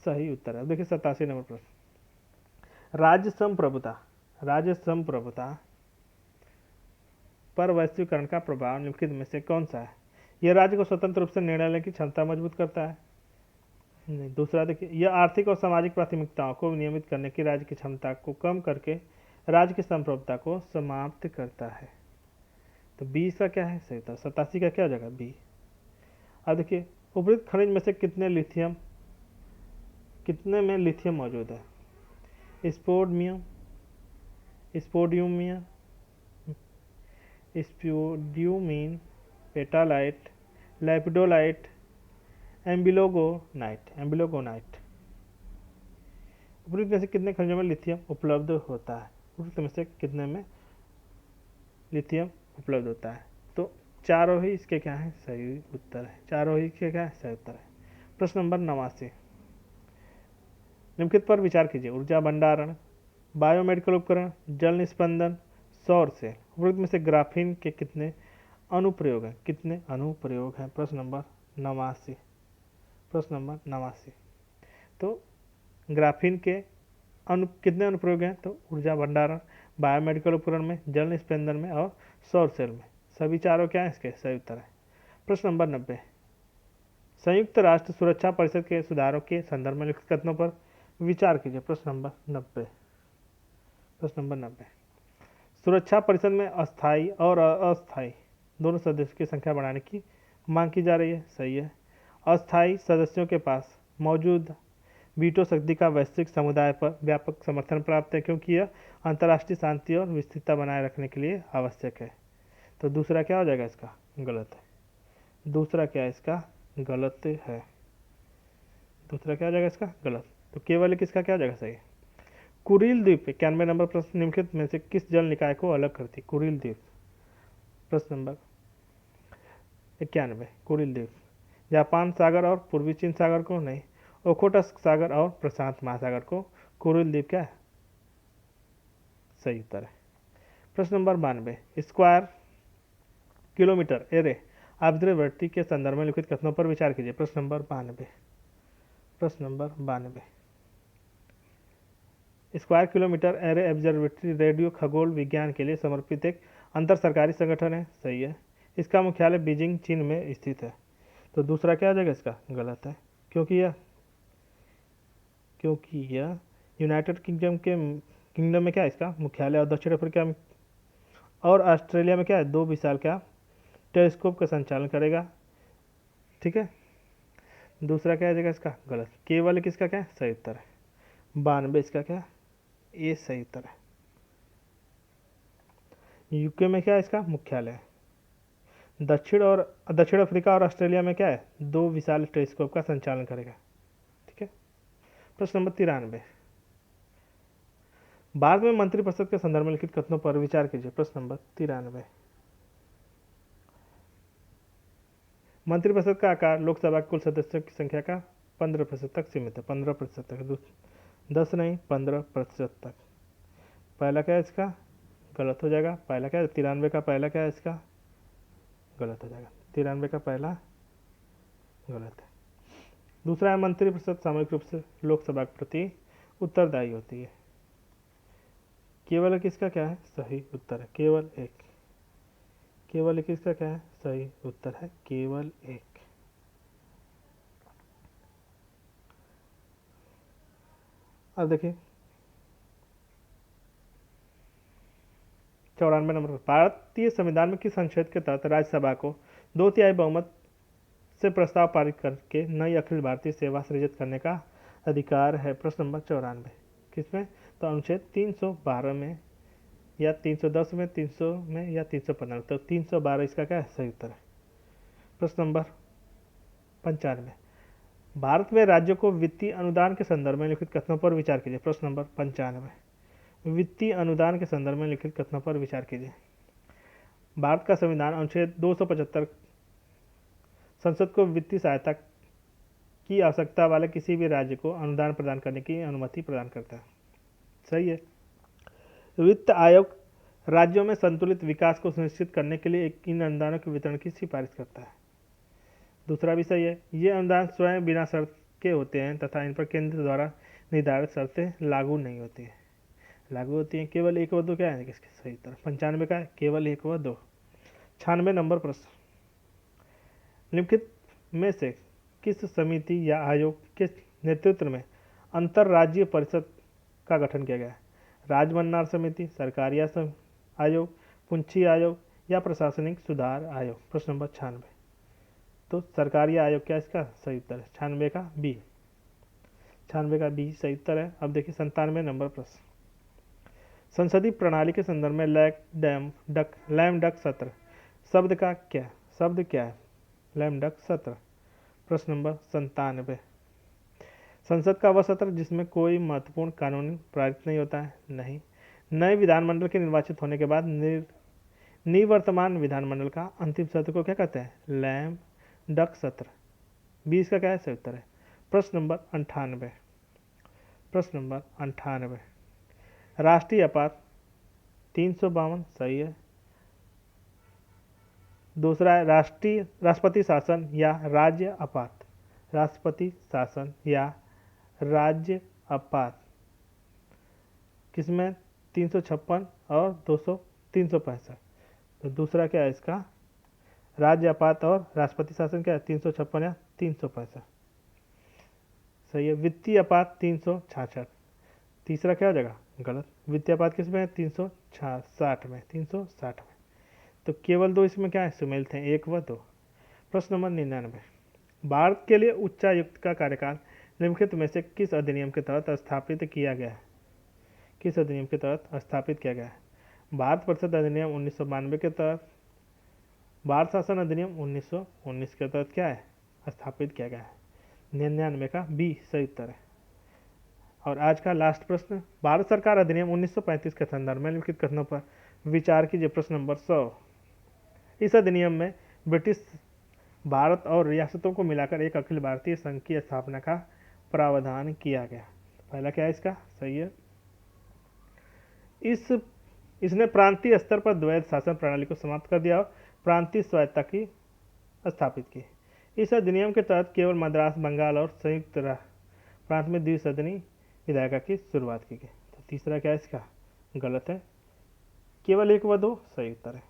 सही उत्तर है। देखिए 87 नंबर प्रश्न, राज्य संप्रभुता पर वैश्वीकरण का प्रभाव निम्नलिखित में से कौन सा है। यह राज्य को स्वतंत्र रूप से निर्णय लेने की क्षमता मजबूत करता है। नहीं। दूसरा देखिए, यह आर्थिक और सामाजिक प्राथमिकताओं को नियमित करने की राज्य की क्षमता को कम करके राज्य की संप्रभुता को समाप्त करता है। तो 20 का क्या है, सही उत्तर। 87 का क्या हो जाएगा, बी। अब देखिए, उपरोक्त खनिज में से कितने में लिथियम मौजूद है। स्पोडियम, पेटालाइट, लैपिडोलाइट, एम्बिलोगोनाइट। उपरोक्त में से कितने खनिजों में लिथियम उपलब्ध होता है। उपरोक्त में से कितने में लिथियम उपलब्ध होता है। तो चारों ही इसके क्या है, सही उत्तर है। चारों ही इसके क्या है, सही उत्तर है। प्रश्न नंबर 89, निम्नलिखित पर विचार कीजिए। ऊर्जा भंडारण, बायोमेडिकल उपकरण, जल निस्पंदन, सौर सेल। उपरोक्त में से ग्राफीन के कितने अनुप्रयोग हैं। प्रश्न नंबर 89, प्रश्न नंबर 89। तो ग्राफीन के कितने अनुप्रयोग हैं। तो ऊर्जा भंडारण, बायोमेडिकल उपकरण में, जल निस्पंदन में और सौर सेल में। सभी चारों क्या है, इसके सही उत्तर है। प्रश्न नंबर 90, संयुक्त राष्ट्र सुरक्षा परिषद के सुधारों के संदर्भ में लिखित कथनों पर विचार कीजिए। प्रश्न नंबर 90, प्रश्न नंबर 90। सुरक्षा परिषद में अस्थायी और अस्थायी दोनों सदस्यों की संख्या बढ़ाने की मांग की जा रही है। सही है। अस्थायी सदस्यों के पास मौजूद वीटो शक्ति का वैश्विक समुदाय पर व्यापक समर्थन प्राप्त है, क्योंकि यह अंतर्राष्ट्रीय शांति और विस्थिरता बनाए रखने के लिए आवश्यक है। तो दूसरा क्या हो जाएगा, इसका गलत है। दूसरा क्या है, इसका गलत है। दूसरा क्या हो जाएगा, इसका गलत। तो केवल किसका क्या हो जाएगा, सही। कुरिल द्वीप 91 नंबर प्रश्न, निम्नलिखित में से किस जल निकाय को अलग करती। कुरिल द्वीप, प्रश्न नंबर 91, कुरिल द्वीप जापान सागर और पूर्वी चीन सागर को नहीं, ओखोटस्क सागर और प्रशांत महासागर को कुरिल द्वीप क्या है, सही उत्तर है। प्रश्न नंबर 92, स्क्वायर किलोमीटर एरे आर्द्रवर्ती के संदर्भ में लिखित कथनों पर विचार कीजिए। प्रश्न नंबर 92, प्रश्न number 92, square kilometre array observatory radio खगोल विज्ञान के लिए समर्पित एक अंतर सरकारी संगठन है। सही है। इसका मुख्यालय बीजिंग चीन में स्थित है। तो दूसरा क्या आ जाएगा इसका? गलत है, क्योंकि यह यूनाइटेड किंगडम में क्या है इसका मुख्यालय, और दक्षिण अफ्रीका में और ऑस्ट्रेलिया में क्या है, दो विशाल क्या टेलीस्कोप का संचालन करेगा। ठीक है। दूसरा क्या आ जाएगा इसका? गलत। केवल किसका क्या सही उत्तर है? 92 इसका क्या? ये सही उत्तर है। यूके में क्या है इसका मुख्यालय? दक्षिण अफ्रीका और ऑस्ट्रेलिया में क्या है, दो विशाल टेलीस्कोप का संचालन करेगा। ठीक है। प्रश्न नंबर 93, भारत में मंत्रिपरिषद के संदर्भ में लिखित कथनों पर विचार कीजिए। प्रश्न नंबर 93, मंत्रिपरिषद का आकार लोकसभा के कुल सदस्यों की संख्या का 15% तक सीमित है। 15% तक, 10 नहीं, 15% तक। पहला क्या है इसका? गलत हो जाएगा। पहला क्या है? 93 का पहला क्या है इसका? गलत हो जाएगा। 93 का पहला गलत है। दूसरा है मंत्रिपरिषद सामूहिक रूप से लोकसभा के प्रति उत्तरदायी होती है। केवल एक इसका क्या है सही उत्तर है? केवल एक इसका क्या है सही उत्तर है? केवल एक। अब देखिए 94 नंबर पर, भारतीय संविधान में किस अनुच्छेद के तहत राज्यसभा को 2/3 बहुमत से प्रस्ताव पारित करके नई अखिल भारतीय सेवा सृजित करने का अधिकार है? प्रश्न नंबर 94 किसमें? तो अनुच्छेद 312 में या 310 में, 300 में या 315। तो 312 इसका क्या है सही उत्तर है। प्रश्न नंबर 95, भारत में राज्यों को वित्तीय अनुदान के संदर्भ में लिखित कथनों पर विचार कीजिए। प्रश्न नंबर 95, वित्तीय अनुदान के संदर्भ में लिखित कथनों पर विचार कीजिए। भारत का संविधान अनुच्छेद 275 संसद को वित्तीय सहायता की आवश्यकता वाले किसी भी राज्य को अनुदान प्रदान करने की अनुमति प्रदान करता है। सही है। वित्त आयोग राज्यों में संतुलित विकास को सुनिश्चित करने के लिए इन अनुदानों के वितरण की सिफारिश करता है। दूसरा भी सही है। ये अनुदान स्वयं बिना शर्त के होते हैं तथा इन पर केंद्र द्वारा निर्धारित शर्तें लागू नहीं होती है। लागू होती हैं केवल 1 व 2 क्या है किसके सही उत्तर? 95 का है केवल 1 व 2। 96 नंबर प्रश्न, निम्नलिखित में से किस समिति या आयोग के नेतृत्व में अंतरराज्यीय परिषद का गठन किया गया है? राजमन्नार समिति, सरकारिया आयोग, पुंछी आयोग या प्रशासनिक सुधार आयोग? प्रश्न नंबर 96, तो सरकारिया आयोग क्या इसका सही उत्तर है? 96 का बी। 96 का बी सही उत्तर है। अब देखिए 97 नंबर प्रश्न, संसदीय प्रणाली के संदर्भ में लैम डक सत्र शब्द क्या है? लैम डक सत्र। प्रश्न नंबर 97, संसद का वह सत्र जिसमें कोई महत्वपूर्ण कानून पारित नहीं होता है? नहीं। नए विधानमंडल के निर्वाचित होने के बाद निवर्तमान विधानमंडल का अंतिम सत्र को क्या कहते हैं? लैम डक सत्र। 20 का क्या है सही उत्तर है? प्रश्न नंबर 98, प्रश्न नंबर 98, राष्ट्रीय आपात 352 सही है। दूसरा है राष्ट्रपति शासन या राज्य आपात। राष्ट्रपति शासन या राज्य आपात किसमें? 356 और 365। तो दूसरा क्या है इसका? राज्य आपात और राष्ट्रपति शासन क्या है? 356 या 365 सही है। वित्तीय आपात 366। तीसरा क्या हो जाएगा? गलत। वित्तीय आपात किसमें है? 360 में, 360 में। तो केवल 2 इसमें क्या है सुमेल थे? 1 व 2। प्रश्न नंबर 99, भारत के लिए उच्चायुक्त का कार्यकाल निम्नलिखित में से किस अधिनियम के तहत स्थापित किया गया है? किस अधिनियम के तहत स्थापित किया गया है? भारत परिषद अधिनियम 1992 के तहत, भारत शासन अधिनियम 1919 के तहत क्या है स्थापित किया गया है? 99 का बी सही उत्तर है। और आज का लास्ट प्रश्न, भारत सरकार अधिनियम 1935 के संदर्भ में लिखित कथनों पर विचार कीजिए। प्रश्न नंबर 100, इस अधिनियम में ब्रिटिश भारत और रियासतों को मिलाकर एक अखिल भारतीय संघ की स्थापना का प्रावधान किया गया। पहला क्या है इसका? सही है। इस इसने प्रांतीय स्तर पर द्वैध शासन प्रणाली को समाप्त कर दिया और प्रांतीय स्वायत्तता की स्थापित की। इस अधिनियम के तहत केवल मद्रास, बंगाल और संयुक्त प्रांत में द्विसदनी विधायिका की शुरुआत की गई। तो तीसरा क्या है इसका? गलत है, केवल 1 व 2 सही उत्तर है।